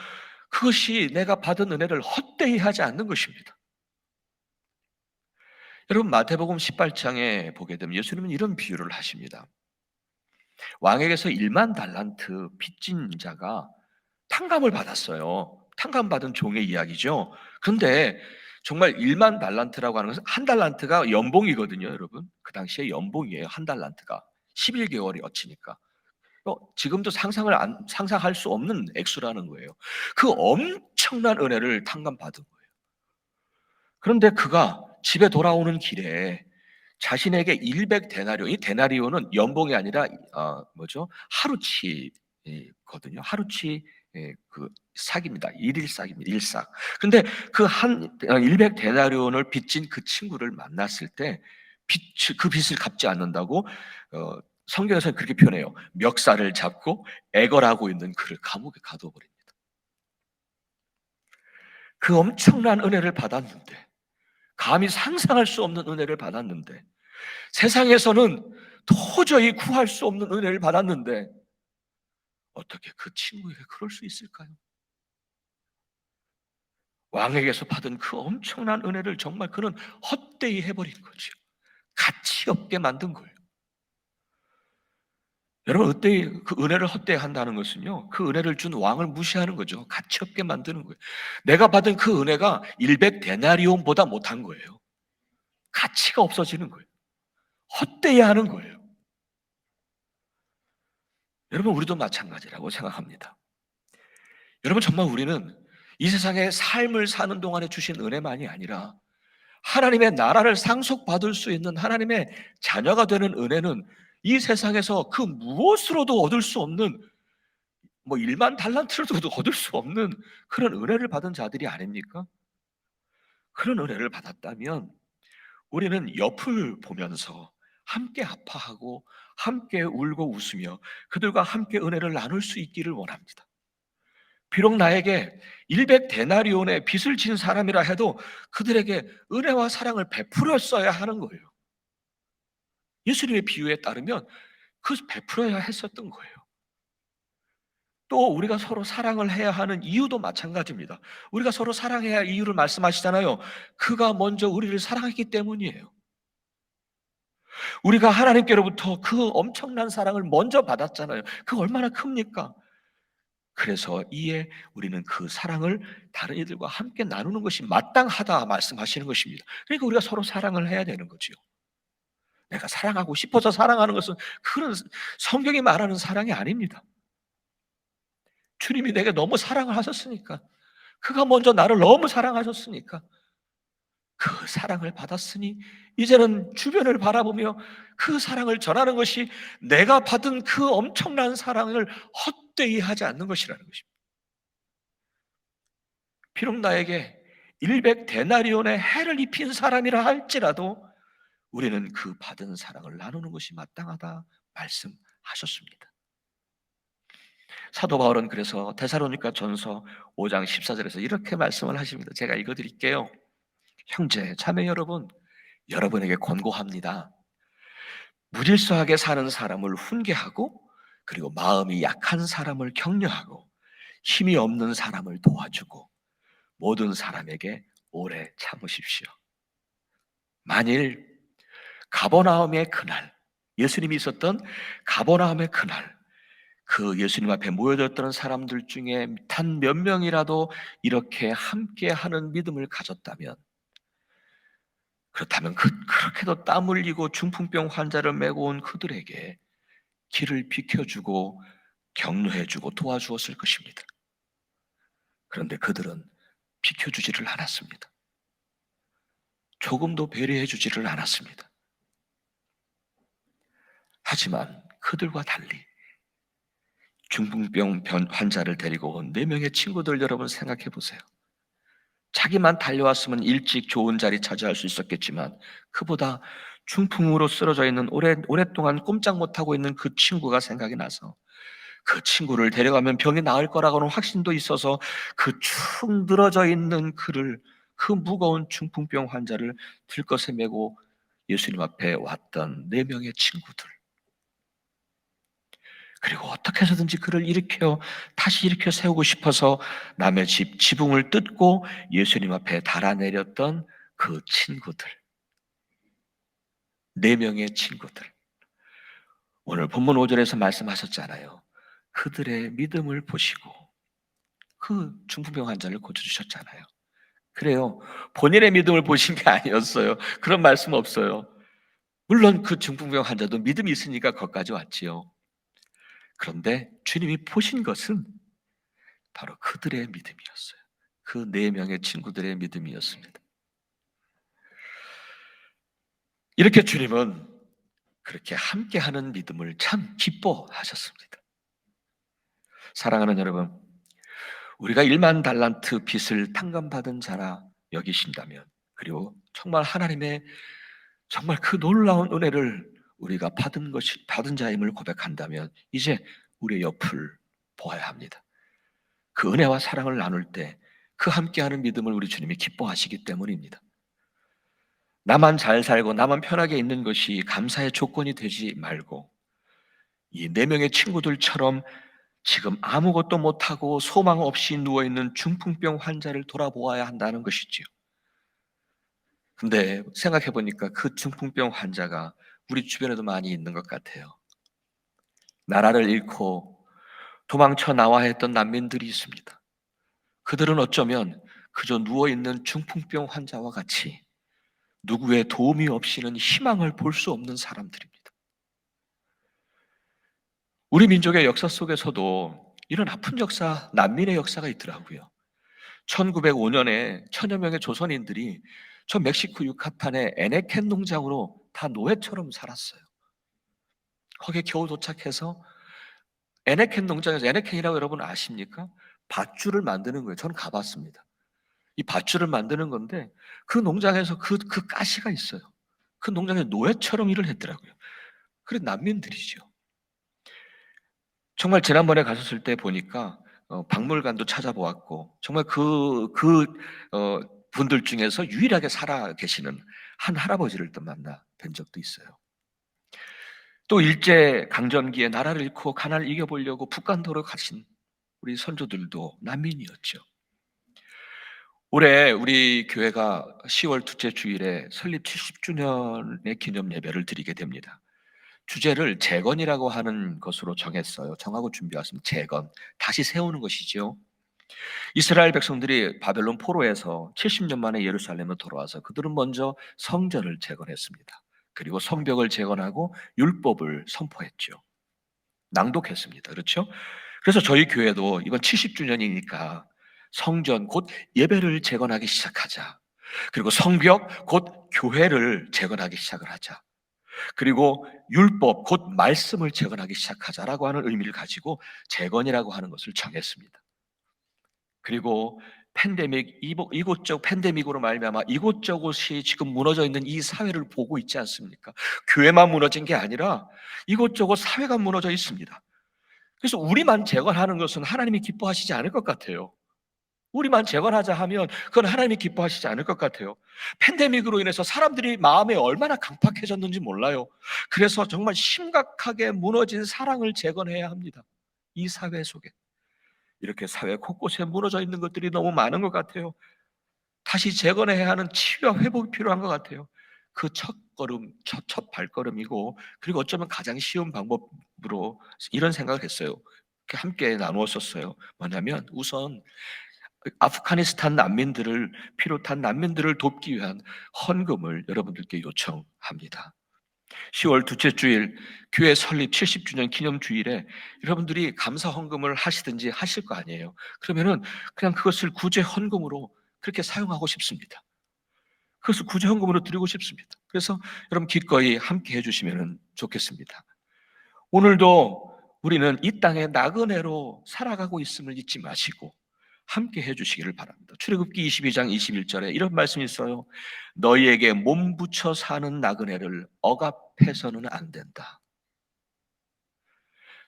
그것이 내가 받은 은혜를 헛되이 하지 않는 것입니다. 여러분 마태복음 18장에 보게 되면 예수님은 이런 비유를 하십니다. 왕에게서 1만 달란트 빚진 자가 탕감을 받았어요. 탕감받은 종의 이야기죠. 그런데 정말 1만 달란트라고 하는 것은 한 달란트가 연봉이거든요, 여러분. 그 당시에 연봉이에요, 한 달란트가. 11개월이 어치니까. 지금도 상상할 수 없는 액수라는 거예요. 그 엄청난 은혜를 탕감받은 거예요. 그런데 그가 집에 돌아오는 길에 자신에게 100데나리오, 이 데나리오는 연봉이 아니라 하루치거든요. 하루치 그 삭입니다. 일일 삭입니다. 일삭. 근데 그 100데나리온을 빚진 그 친구를 만났을 때 그 빚을 갚지 않는다고 성경에서는 그렇게 표현해요. 멱살을 잡고 애걸하고 있는 그를 감옥에 가둬버립니다. 그 엄청난 은혜를 받았는데 감히 상상할 수 없는 은혜를 받았는데 세상에서는 도저히 구할 수 없는 은혜를 받았는데 어떻게 그 친구에게 그럴 수 있을까요? 왕에게서 받은 그 엄청난 은혜를 정말 그는 헛되이 해버린 거죠. 가치 없게 만든 거예요. 여러분 그 은혜를 헛되이 한다는 것은요, 그 은혜를 준 왕을 무시하는 거죠. 가치 없게 만드는 거예요. 내가 받은 그 은혜가 100데나리온보다 못한 거예요. 가치가 없어지는 거예요. 헛되이 하는 거예요. 여러분, 우리도 마찬가지라고 생각합니다. 여러분, 정말 우리는 이 세상에 삶을 사는 동안에 주신 은혜만이 아니라 하나님의 나라를 상속받을 수 있는 하나님의 자녀가 되는 은혜는 이 세상에서 그 무엇으로도 얻을 수 없는, 뭐 1만 달란트로도 얻을 수 없는 그런 은혜를 받은 자들이 아닙니까? 그런 은혜를 받았다면 우리는 옆을 보면서 함께 아파하고 함께 울고 웃으며 그들과 함께 은혜를 나눌 수 있기를 원합니다. 비록 나에게 100데나리온의 빚을 진 사람이라 해도 그들에게 은혜와 사랑을 베풀었어야 하는 거예요. 예수님의 비유에 따르면 그 베풀어야 했었던 거예요. 또 우리가 서로 사랑을 해야 하는 이유도 마찬가지입니다. 우리가 서로 사랑해야 할 이유를 말씀하시잖아요. 그가 먼저 우리를 사랑했기 때문이에요. 우리가 하나님께로부터 그 엄청난 사랑을 먼저 받았잖아요. 그 얼마나 큽니까? 그래서 이에 우리는 그 사랑을 다른 이들과 함께 나누는 것이 마땅하다 말씀하시는 것입니다. 그러니까 우리가 서로 사랑을 해야 되는 거죠. 내가 사랑하고 싶어서 사랑하는 것은 그런 성경이 말하는 사랑이 아닙니다. 주님이 내게 너무 사랑을 하셨으니까, 그가 먼저 나를 너무 사랑하셨으니까 그 사랑을 받았으니 이제는 주변을 바라보며 그 사랑을 전하는 것이 내가 받은 그 엄청난 사랑을 헛되이 하지 않는 것이라는 것입니다. 비록 나에게 100데나리온의 해를 입힌 사람이라 할지라도 우리는 그 받은 사랑을 나누는 것이 마땅하다 말씀하셨습니다. 사도 바울은 그래서 데살로니가 전서 5장 14절에서 이렇게 말씀을 하십니다. 제가 읽어드릴게요. 형제, 자매 여러분, 여러분에게 권고합니다. 무질서하게 사는 사람을 훈계하고, 그리고 마음이 약한 사람을 격려하고, 힘이 없는 사람을 도와주고, 모든 사람에게 오래 참으십시오. 만일 가버나움의 그날, 예수님이 있었던 가버나움의 그날, 그 예수님 앞에 모여들었던 사람들 중에 단 몇 명이라도 이렇게 함께하는 믿음을 가졌다면, 그렇다면 그렇게도 땀 흘리고 중풍병 환자를 메고 온 그들에게 길을 비켜주고 격려해주고 도와주었을 것입니다. 그런데 그들은 비켜주지를 않았습니다. 조금도 배려해주지를 않았습니다. 하지만 그들과 달리 중풍병 환자를 데리고 온 4명의 친구들, 여러분 생각해 보세요. 자기만 달려왔으면 일찍 좋은 자리 차지할 수 있었겠지만 그보다 중풍으로 쓰러져 있는 오랫동안 꼼짝 못하고 있는 그 친구가 생각이 나서 그 친구를 데려가면 병이 나을 거라고는 확신도 있어서 그 축 늘어져 있는 그 무거운 중풍병 환자를 들것에 메고 예수님 앞에 왔던 4명의 친구들, 그리고 어떻게 해서든지 그를 다시 일으켜 세우고 싶어서 남의 집 지붕을 뜯고 예수님 앞에 달아내렸던 그 친구들, 4명의 친구들. 오늘 본문 5절에서 말씀하셨잖아요. 그들의 믿음을 보시고 그 중풍병 환자를 고쳐주셨잖아요. 그래요. 본인의 믿음을 보신 게 아니었어요. 그런 말씀 없어요. 물론 그 중풍병 환자도 믿음이 있으니까 거기까지 왔지요. 그런데 주님이 보신 것은 바로 그들의 믿음이었어요. 그 4명의 친구들의 믿음이었습니다. 이렇게 주님은 그렇게 함께하는 믿음을 참 기뻐하셨습니다. 사랑하는 여러분, 우리가 1만 달란트 빚을 탕감받은 자라 여기신다면, 그리고 정말 하나님의 정말 그 놀라운 은혜를 우리가 받은 자임을 고백한다면 이제 우리의 옆을 보아야 합니다. 그 은혜와 사랑을 나눌 때 그 함께하는 믿음을 우리 주님이 기뻐하시기 때문입니다. 나만 잘 살고 나만 편하게 있는 것이 감사의 조건이 되지 말고 이 4명의 친구들처럼 지금 아무것도 못하고 소망 없이 누워있는 중풍병 환자를 돌아보아야 한다는 것이지요. 근데 생각해 보니까 그 중풍병 환자가 우리 주변에도 많이 있는 것 같아요. 나라를 잃고 도망쳐 나와야 했던 난민들이 있습니다. 그들은 어쩌면 그저 누워있는 중풍병 환자와 같이 누구의 도움이 없이는 희망을 볼 수 없는 사람들입니다. 우리 민족의 역사 속에서도 이런 아픈 역사, 난민의 역사가 있더라고요. 1905년에 천여 명의 조선인들이 저 멕시코 유카탄의 에네켄 농장으로 다 노예처럼 살았어요. 거기에 겨우 도착해서 에네켄 농장에서, 에네켄이라고 여러분 아십니까? 밧줄을 만드는 거예요. 저는 가봤습니다. 이 밧줄을 만드는 건데 그 농장에서 그 가시가 있어요. 그 농장에 노예처럼 일을 했더라고요. 그래 난민들이죠. 정말 지난번에 갔었을 때 보니까 박물관도 찾아보았고 정말 분들 중에서 유일하게 살아 계시는 한 할아버지를 또 만나 뵌 적도 있어요. 또 일제 강점기에 나라를 잃고 가난을 이겨보려고 북한도로 가신 우리 선조들도 난민이었죠. 올해 우리 교회가 10월 둘째 주일에 설립 70주년의 기념 예배를 드리게 됩니다. 주제를 재건이라고 하는 것으로 정했어요. 정하고 준비했습니다. 재건, 다시 세우는 것이죠. 이스라엘 백성들이 바벨론 포로에서 70년 만에 예루살렘에 돌아와서 그들은 먼저 성전을 재건했습니다. 그리고 성벽을 재건하고 율법을 선포했죠. 낭독했습니다. 그렇죠? 그래서 저희 교회도 이번 70주년이니까 성전 곧 예배를 재건하기 시작하자. 그리고 성벽 곧 교회를 재건하기 시작을 하자. 그리고 율법 곧 말씀을 재건하기 시작하자라고 하는 의미를 가지고 재건이라고 하는 것을 정했습니다. 그리고 팬데믹, 이곳저곳 팬데믹으로 말미암아 이곳저곳이 지금 무너져 있는 이 사회를 보고 있지 않습니까? 교회만 무너진 게 아니라 이곳저곳 사회가 무너져 있습니다. 그래서 우리만 재건하는 것은 하나님이 기뻐하시지 않을 것 같아요. 우리만 재건하자 하면 그건 하나님이 기뻐하시지 않을 것 같아요. 팬데믹으로 인해서 사람들이 마음에 얼마나 강팍해졌는지 몰라요. 그래서 정말 심각하게 무너진 사랑을 재건해야 합니다. 이 사회 속에 이렇게 사회 곳곳에 무너져 있는 것들이 너무 많은 것 같아요. 다시 재건해야 하는 치유와 회복이 필요한 것 같아요. 그 첫 발걸음이고, 그리고 어쩌면 가장 쉬운 방법으로 이런 생각을 했어요. 함께 나누었었어요. 뭐냐면 우선 아프가니스탄 난민들을 비롯한 난민들을 돕기 위한 헌금을 여러분들께 요청합니다. 10월 둘째 주일 교회 설립 70주년 기념 주일에 여러분들이 감사 헌금을 하시든지 하실 거 아니에요. 그러면은 그냥 그것을 구제 헌금으로 그렇게 사용하고 싶습니다. 그것을 구제 헌금으로 드리고 싶습니다. 그래서 여러분 기꺼이 함께 해주시면 좋겠습니다. 오늘도 우리는 이 땅에 나그네로 살아가고 있음을 잊지 마시고 함께 해주시기를 바랍니다. 출애굽기 22장 21절에 이런 말씀이 있어요. 너희에게 몸 붙여 사는 나그네를 억압해서는 안 된다.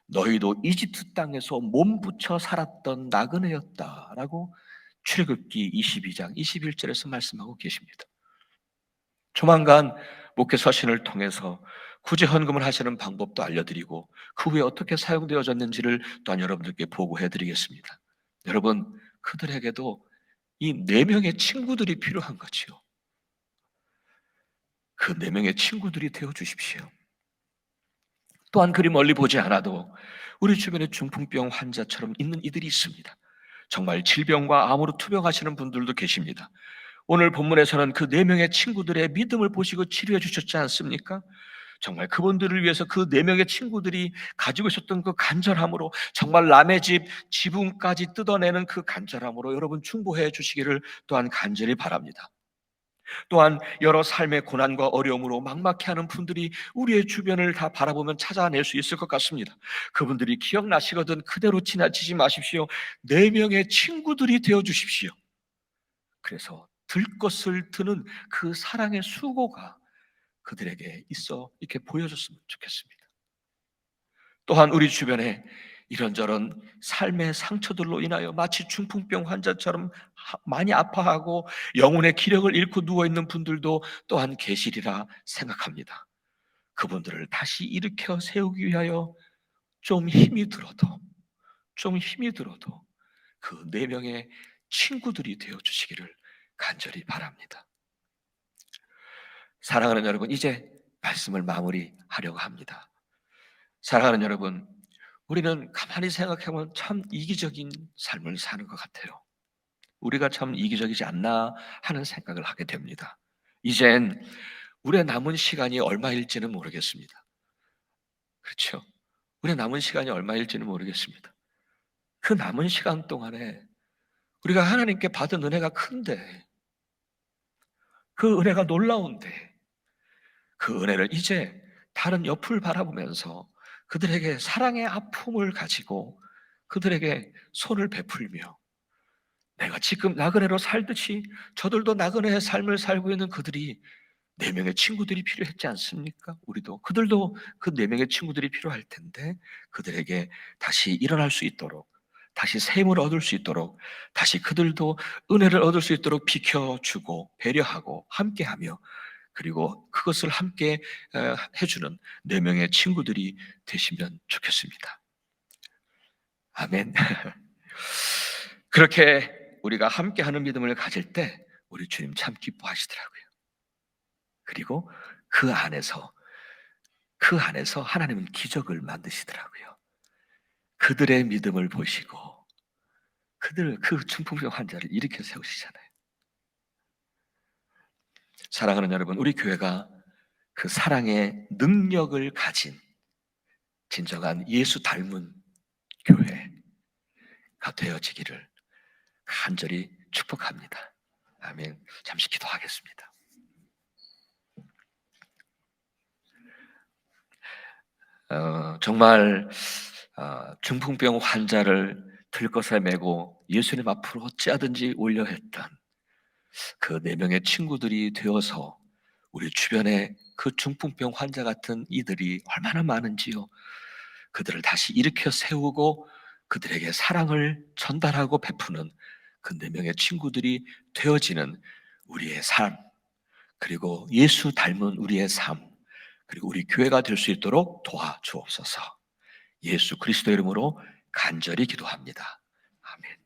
너희도 이집트 땅에서 몸 붙여 살았던 나그네였다라고 출애굽기 22장 21절에서 말씀하고 계십니다. 조만간 목회 서신을 통해서 구제 헌금을 하시는 방법도 알려드리고 그 후에 어떻게 사용되어졌는지를 또한 여러분들께 보고해드리겠습니다. 여러분, 그들에게도 이 4명의 친구들이 필요한 거지요. 그 4명의 친구들이 되어 주십시오. 또한 그리 멀리 보지 않아도 우리 주변에 중풍병 환자처럼 있는 이들이 있습니다. 정말 질병과 암으로 투병하시는 분들도 계십니다. 오늘 본문에서는 그 4명의 친구들의 믿음을 보시고 치료해 주셨지 않습니까? 정말 그분들을 위해서 그 4명의 친구들이 가지고 있었던 그 간절함으로 정말 남의 집 지붕까지 뜯어내는 그 간절함으로 여러분 충고해 주시기를 또한 간절히 바랍니다. 또한 여러 삶의 고난과 어려움으로 막막해하는 분들이 우리의 주변을 다 바라보면 찾아낼 수 있을 것 같습니다. 그분들이 기억나시거든 그대로 지나치지 마십시오. 4명의 친구들이 되어 주십시오. 그래서 들 것을 드는 그 사랑의 수고가 그들에게 있어 이렇게 보여줬으면 좋겠습니다. 또한 우리 주변에 이런저런 삶의 상처들로 인하여 마치 중풍병 환자처럼 많이 아파하고 영혼의 기력을 잃고 누워있는 분들도 또한 계시리라 생각합니다. 그분들을 다시 일으켜 세우기 위하여 좀 힘이 들어도 그 4명의 친구들이 되어 주시기를 간절히 바랍니다. 사랑하는 여러분, 이제 말씀을 마무리하려고 합니다. 사랑하는 여러분, 우리는 가만히 생각해보면 참 이기적인 삶을 사는 것 같아요. 우리가 참 이기적이지 않나 하는 생각을 하게 됩니다. 이젠 우리의 남은 시간이 얼마일지는 모르겠습니다. 그렇죠? 우리 남은 시간이 얼마일지는 모르겠습니다. 그 남은 시간 동안에 우리가 하나님께 받은 은혜가 큰데, 그 은혜가 놀라운데, 그 은혜를 이제 다른 옆을 바라보면서 그들에게 사랑의 아픔을 가지고 그들에게 손을 베풀며, 내가 지금 나그네로 살듯이 저들도 나그네의 삶을 살고 있는 그들이 4명의 친구들이 필요했지 않습니까? 우리도 그들도 그 4명의 친구들이 필요할 텐데, 그들에게 다시 일어날 수 있도록, 다시 샘을 얻을 수 있도록, 다시 그들도 은혜를 얻을 수 있도록 비켜주고 배려하고 함께하며, 그리고 그것을 함께 해주는 4명의 친구들이 되시면 좋겠습니다. 아멘. 그렇게 우리가 함께하는 믿음을 가질 때 우리 주님 참 기뻐하시더라고요. 그리고 그 안에서 하나님은 기적을 만드시더라고요. 그들의 믿음을 보시고 그 중풍병 환자를 일으켜 세우시잖아요. 사랑하는 여러분, 우리 교회가 그 사랑의 능력을 가진 진정한 예수 닮은 교회가 되어지기를 간절히 축복합니다. 아멘. 잠시 기도하겠습니다. 정말 중풍병 환자를 들것에 메고 예수님 앞으로 어찌하든지 올려 했던 그 4명의 친구들이 되어서 우리 주변에 그 중풍병 환자 같은 이들이 얼마나 많은지요. 그들을 다시 일으켜 세우고 그들에게 사랑을 전달하고 베푸는 그 4명의 친구들이 되어지는 우리의 삶, 그리고 예수 닮은 우리의 삶, 그리고 우리 교회가 될 수 있도록 도와주옵소서. 예수 그리스도 이름으로 간절히 기도합니다. 아멘.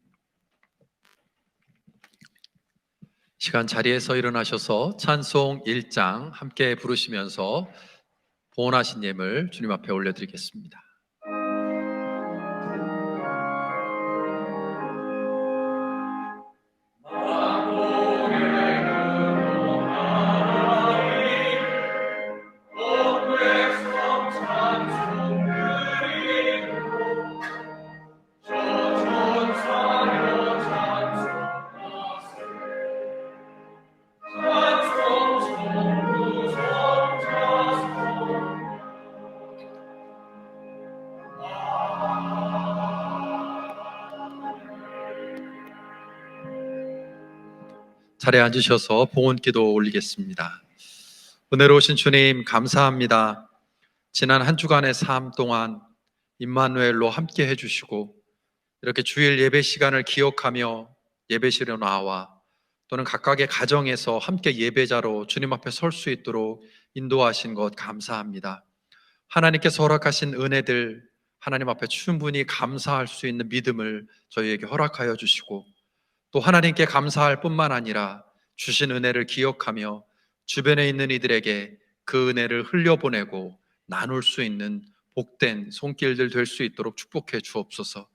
시간 자리에서 일어나셔서 찬송 1장 함께 부르시면서 보온하신 예물 주님 앞에 올려드리겠습니다. 자리에 앉으셔서 봉헌기도 올리겠습니다. 은혜로우신 주님 감사합니다. 지난 한 주간의 삶 동안 임마누엘로 함께 해주시고 이렇게 주일 예배 시간을 기억하며 예배실에 나와 또는 각각의 가정에서 함께 예배자로 주님 앞에 설 수 있도록 인도하신 것 감사합니다. 하나님께서 허락하신 은혜들 하나님 앞에 충분히 감사할 수 있는 믿음을 저희에게 허락하여 주시고, 또 하나님께 감사할 뿐만 아니라 주신 은혜를 기억하며 주변에 있는 이들에게 그 은혜를 흘려보내고 나눌 수 있는 복된 손길들 될 수 있도록 축복해 주옵소서.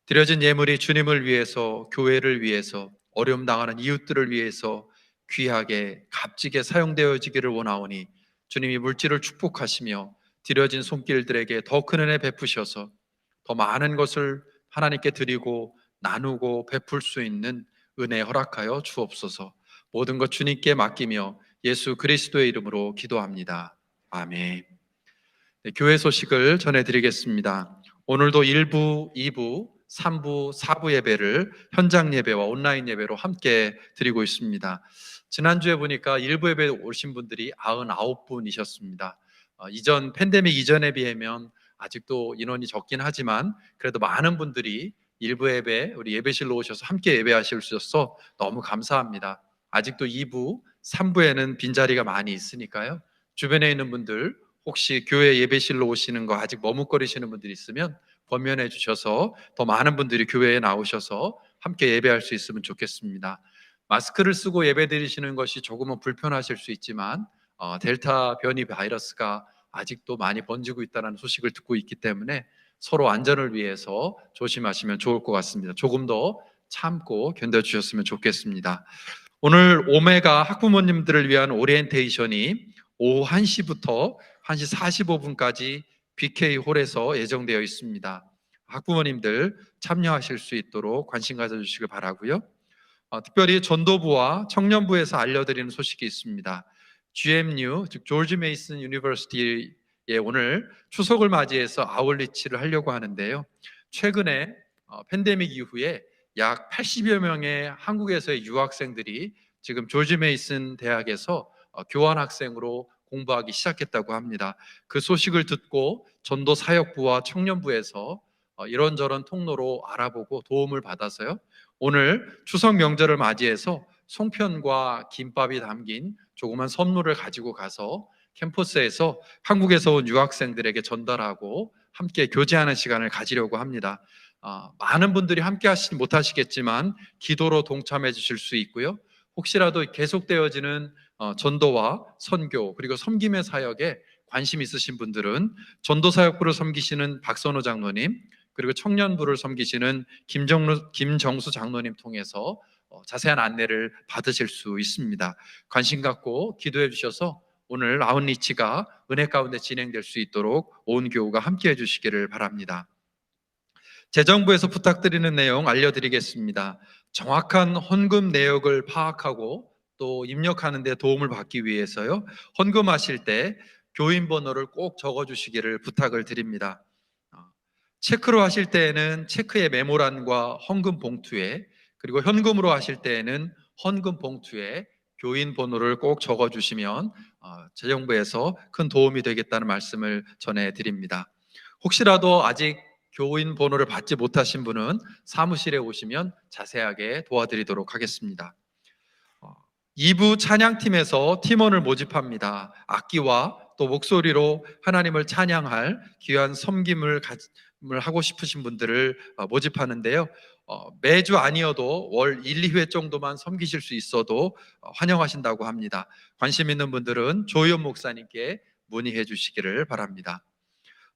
드려진 예물이 주님을 위해서, 교회를 위해서, 어려움 당하는 이웃들을 위해서 귀하게 값지게 사용되어지기를 원하오니 주님이 물질을 축복하시며 드려진 손길들에게 더 큰 은혜 베푸셔서 더 많은 것을 하나님께 드리고 나누고 베풀 수 있는 은혜 허락하여 주옵소서. 모든 것 주님께 맡기며 예수 그리스도의 이름으로 기도합니다. 아멘. 네, 교회 소식을 전해드리겠습니다. 오늘도 1부, 2부, 3부, 4부 예배를 현장 예배와 온라인 예배로 함께 드리고 있습니다. 지난주에 보니까 1부 예배에 오신 분들이 99분이셨습니다. 이전 팬데믹 이전에 비하면 아직도 인원이 적긴 하지만 그래도 많은 분들이 1부 예배, 우리 예배실로 오셔서 함께 예배하실 수 있어서 너무 감사합니다. 아직도 2부, 3부에는 빈자리가 많이 있으니까요. 주변에 있는 분들 혹시 교회 예배실로 오시는 거 아직 머뭇거리시는 분들이 있으면 권면해 주셔서 더 많은 분들이 교회에 나오셔서 함께 예배할 수 있으면 좋겠습니다. 마스크를 쓰고 예배 드리시는 것이 조금은 불편하실 수 있지만 델타 변이 바이러스가 아직도 많이 번지고 있다는 소식을 듣고 있기 때문에 서로 안전을 위해서 조심하시면 좋을 것 같습니다. 조금 더 참고 견뎌주셨으면 좋겠습니다. 오늘 오메가 학부모님들을 위한 오리엔테이션이 오후 1시부터 1시 45분까지 BK 홀에서 예정되어 있습니다. 학부모님들 참여하실 수 있도록 관심 가져주시길 바라고요. 특별히 전도부와 청년부에서 알려드리는 소식이 있습니다. GMU, 즉 조지 메이슨 유니버시티에 오늘 추석을 맞이해서 아울리치를 하려고 하는데요. 최근에 팬데믹 이후에 약 80여 명의 한국에서의 유학생들이 지금 조지 메이슨 대학에서 교환 학생으로 공부하기 시작했다고 합니다. 그 소식을 듣고 전도 사역부와 청년부에서 이런저런 통로로 알아보고 도움을 받아서요. 오늘 추석 명절을 맞이해서 송편과 김밥이 담긴 조그만 선물을 가지고 가서 캠퍼스에서 한국에서 온 유학생들에게 전달하고 함께 교제하는 시간을 가지려고 합니다. 많은 분들이 함께 하시지 못하시겠지만 기도로 동참해 주실 수 있고요. 혹시라도 계속되어지는 전도와 선교 그리고 섬김의 사역에 관심 있으신 분들은 전도사역부를 섬기시는 박선호 장로님 그리고 청년부를 섬기시는 김정수 장로님 통해서 자세한 안내를 받으실 수 있습니다. 관심 갖고 기도해 주셔서 오늘 아웃리치가 은혜 가운데 진행될 수 있도록 온 교우가 함께해 주시기를 바랍니다. 재정부에서 부탁드리는 내용 알려드리겠습니다. 정확한 헌금 내역을 파악하고 또 입력하는 데 도움을 받기 위해서요. 헌금하실 때 교인 번호를 꼭 적어주시기를 부탁을 드립니다. 체크로 하실 때에는 체크의 메모란과 헌금 봉투에 그리고 현금으로 하실 때에는 헌금 봉투에 교인 번호를 꼭 적어주시면 재정부에서 큰 도움이 되겠다는 말씀을 전해드립니다. 혹시라도 아직 교인 번호를 받지 못하신 분은 사무실에 오시면 자세하게 도와드리도록 하겠습니다. 2부 찬양팀에서 팀원을 모집합니다. 악기와 또 목소리로 하나님을 찬양할 귀한 섬김을 하고 싶으신 분들을 모집하는데요. 매주 아니어도 월 1, 2회 정도만 섬기실 수 있어도 환영하신다고 합니다. 관심 있는 분들은 조희연 목사님께 문의해 주시기를 바랍니다.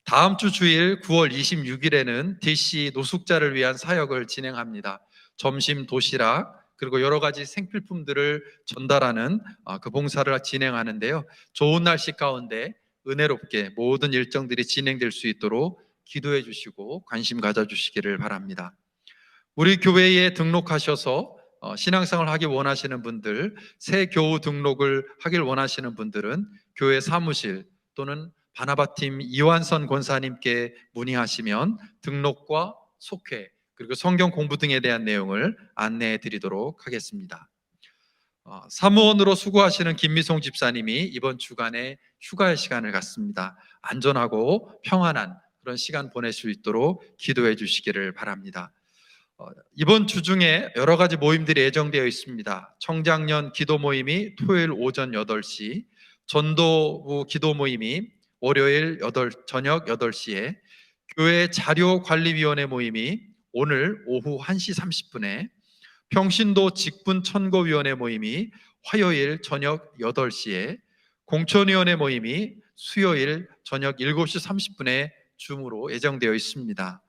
다음 주 주일 9월 26일에는 DC 노숙자를 위한 사역을 진행합니다. 점심 도시락 그리고 여러 가지 생필품들을 전달하는 그 봉사를 진행하는데요. 좋은 날씨 가운데 은혜롭게 모든 일정들이 진행될 수 있도록 기도해 주시고 관심 가져주시기를 바랍니다. 우리 교회에 등록하셔서 신앙생활 하기 원하시는 분들, 새 교우 등록을 하길 원하시는 분들은 교회 사무실 또는 바나바팀 이완선 권사님께 문의하시면 등록과 속회 그리고 성경 공부 등에 대한 내용을 안내해 드리도록 하겠습니다. 사무원으로 수고하시는 김미송 집사님이 이번 주간에 휴가의 시간을 갖습니다. 안전하고 평안한 그런 시간 보낼 수 있도록 기도해 주시기를 바랍니다. 이번 주 중에 여러 가지 모임들이 예정되어 있습니다. 청장년 기도 모임이 토요일 오전 8시, 전도부 기도 모임이 월요일 저녁 8시에, 교회 자료관리위원회 모임이 오늘 오후 1시 30분에, 평신도 직분천거위원회 모임이 화요일 저녁 8시에, 공천위원회 모임이 수요일 저녁 7시 30분에 줌으로 예정되어 있습니다.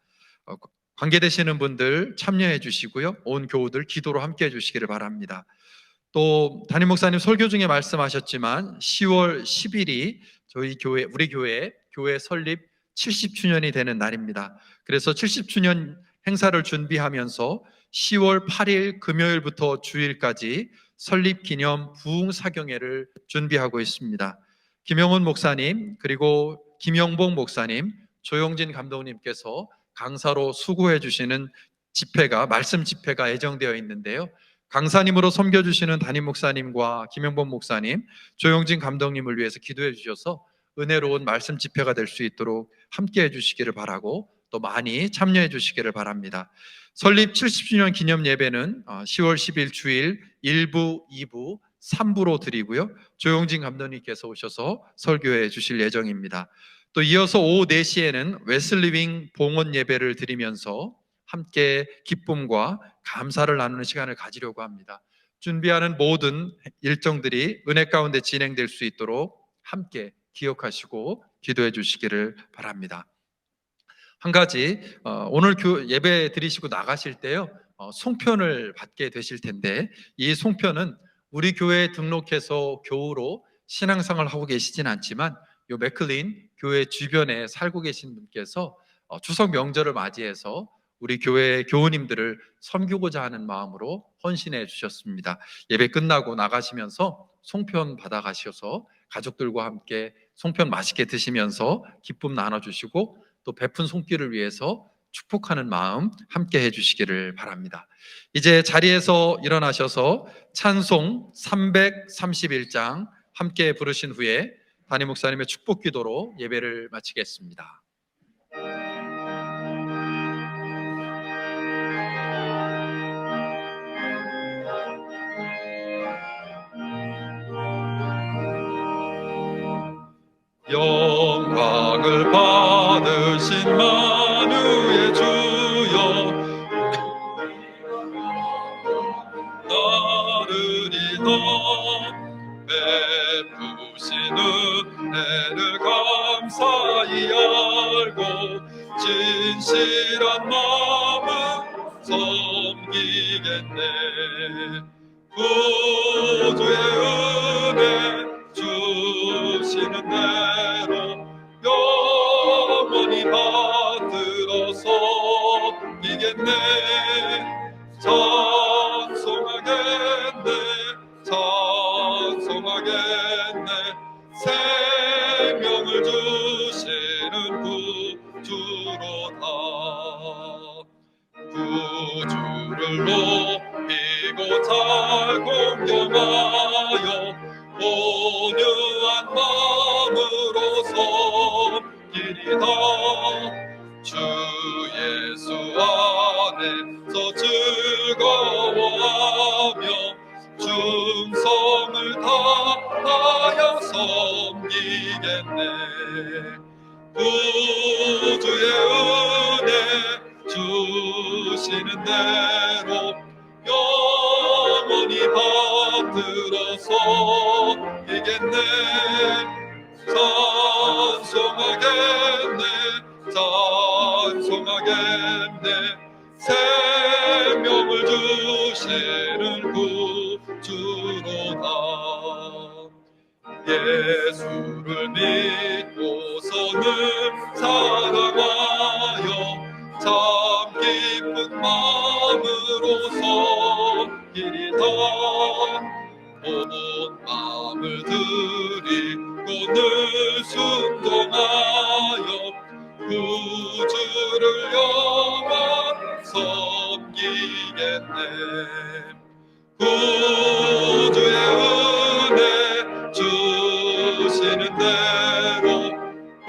관계되시는 분들 참여해 주시고요. 온 교우들 기도로 함께 해 주시기를 바랍니다. 또 담임 목사님 설교 중에 말씀하셨지만 10월 10일이 우리 교회 설립 70주년이 되는 날입니다. 그래서 70주년 행사를 준비하면서 10월 8일 금요일부터 주일까지 설립 기념 부흥 사경회를 준비하고 있습니다. 김영훈 목사님 그리고 김영봉 목사님, 조용진 감독님께서 강사로 수고해 주시는 말씀 집회가 예정되어 있는데요. 강사님으로 섬겨주시는 담임 목사님과 김영범 목사님, 조용진 감독님을 위해서 기도해 주셔서 은혜로운 말씀 집회가 될 수 있도록 함께 해주시기를 바라고 또 많이 참여해 주시기를 바랍니다. 설립 70주년 기념 예배는 10월 10일 주일 1부, 2부, 3부로 드리고요. 조용진 감독님께서 오셔서 설교해 주실 예정입니다. 또 이어서 오후 4시에는 웨슬리윙 봉헌 예배를 드리면서 함께 기쁨과 감사를 나누는 시간을 가지려고 합니다. 준비하는 모든 일정들이 은혜 가운데 진행될 수 있도록 함께 기억하시고 기도해 주시기를 바랍니다. 한 가지 오늘 예배 드리시고 나가실 때요 송편을 받게 되실 텐데 이 송편은 우리 교회에 등록해서 교우로 신앙생활을 하고 계시진 않지만 요 맥클린 교회 주변에 살고 계신 분께서 추석 명절을 맞이해서 우리 교회 교우님들을 섬기고자 하는 마음으로 헌신해 주셨습니다. 예배 끝나고 나가시면서 송편 받아가셔서 가족들과 함께 송편 맛있게 드시면서 기쁨 나눠주시고 또 베푼 손길을 위해서 축복하는 마음 함께 해주시기를 바랍니다. 이제 자리에서 일어나셔서 찬송 331장 함께 부르신 후에 담임 목사님의 축복 기도로 예배를 마치겠습니다. 영광을 받으신 만유의 주여 나르리다 베푸신 은혜를 감사히 알고 진실한 마음은 섬기겠네. 구주의 은혜 주시는 대로 영원히 받들어서 이겠네. 찬송하겠네 찬송하겠네 생명을 주시는 구주로다. 구주를 높이고 잘 공경하여 온유한 마음으로 섬기리다. 주 예수 안에서 즐거워하며 충성을 다하여 섬기겠네. 구주의 은혜 주시는 대로 영원히 받들어서 이겠네. 찬송하겠네 찬송하겠네 생명을 주시는 구주로다. 예수를 믿고서는 사랑하여 참 기쁜 마음으로 섬기리다. 온 마음을 드리고 늘 순종하여 구주를 영원히 섬기겠네. 구주의 은혜 주시는 대로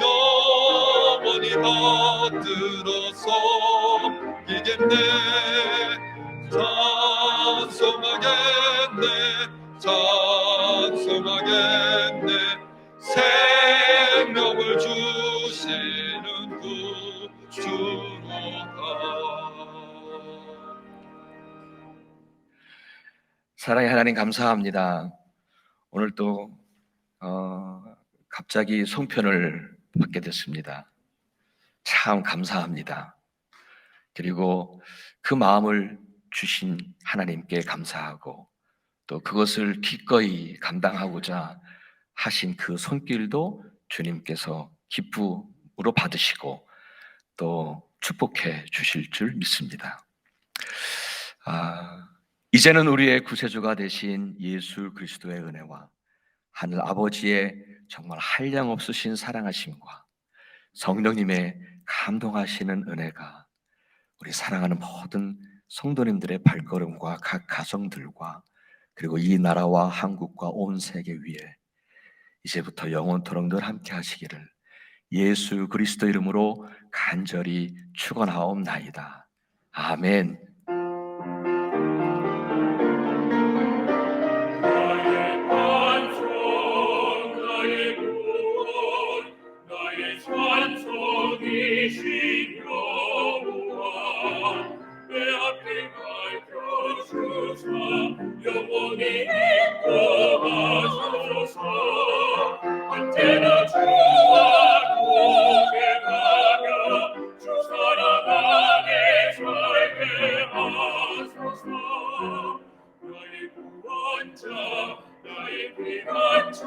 영원히 받들어서 이겠네. 찬송하겠네 찬송하겠네 생명을 주시는 구주로다. 사랑의 하나님 감사합니다. 오늘 또 갑자기 송편을 받게 됐습니다. 참 감사합니다. 그리고 그 마음을 주신 하나님께 감사하고 또 그것을 기꺼이 감당하고자 하신 그 손길도 주님께서 기쁨으로 받으시고 또 축복해 주실 줄 믿습니다. 이제는 우리의 구세주가 되신 예수 그리스도의 은혜와 하늘 아버지의 정말 한량없으신 사랑하심과 성령님의 감동하시는 은혜가 우리 사랑하는 모든 성도님들의 발걸음과 각 가정들과 그리고 이 나라와 한국과 온 세계 위에 이제부터 영원토록 늘 함께 하시기를 예수 그리스도 이름으로 간절히 축원하옵나이다. 아멘. 나의 반석 나의 군 나의 찬송이신 여호와 내 앞에 밝혀주사 영원히 인도하소서. 언제나 주와 동행하며 주 사랑 안에 살게 하소서. 나의 구원자 나의 피난처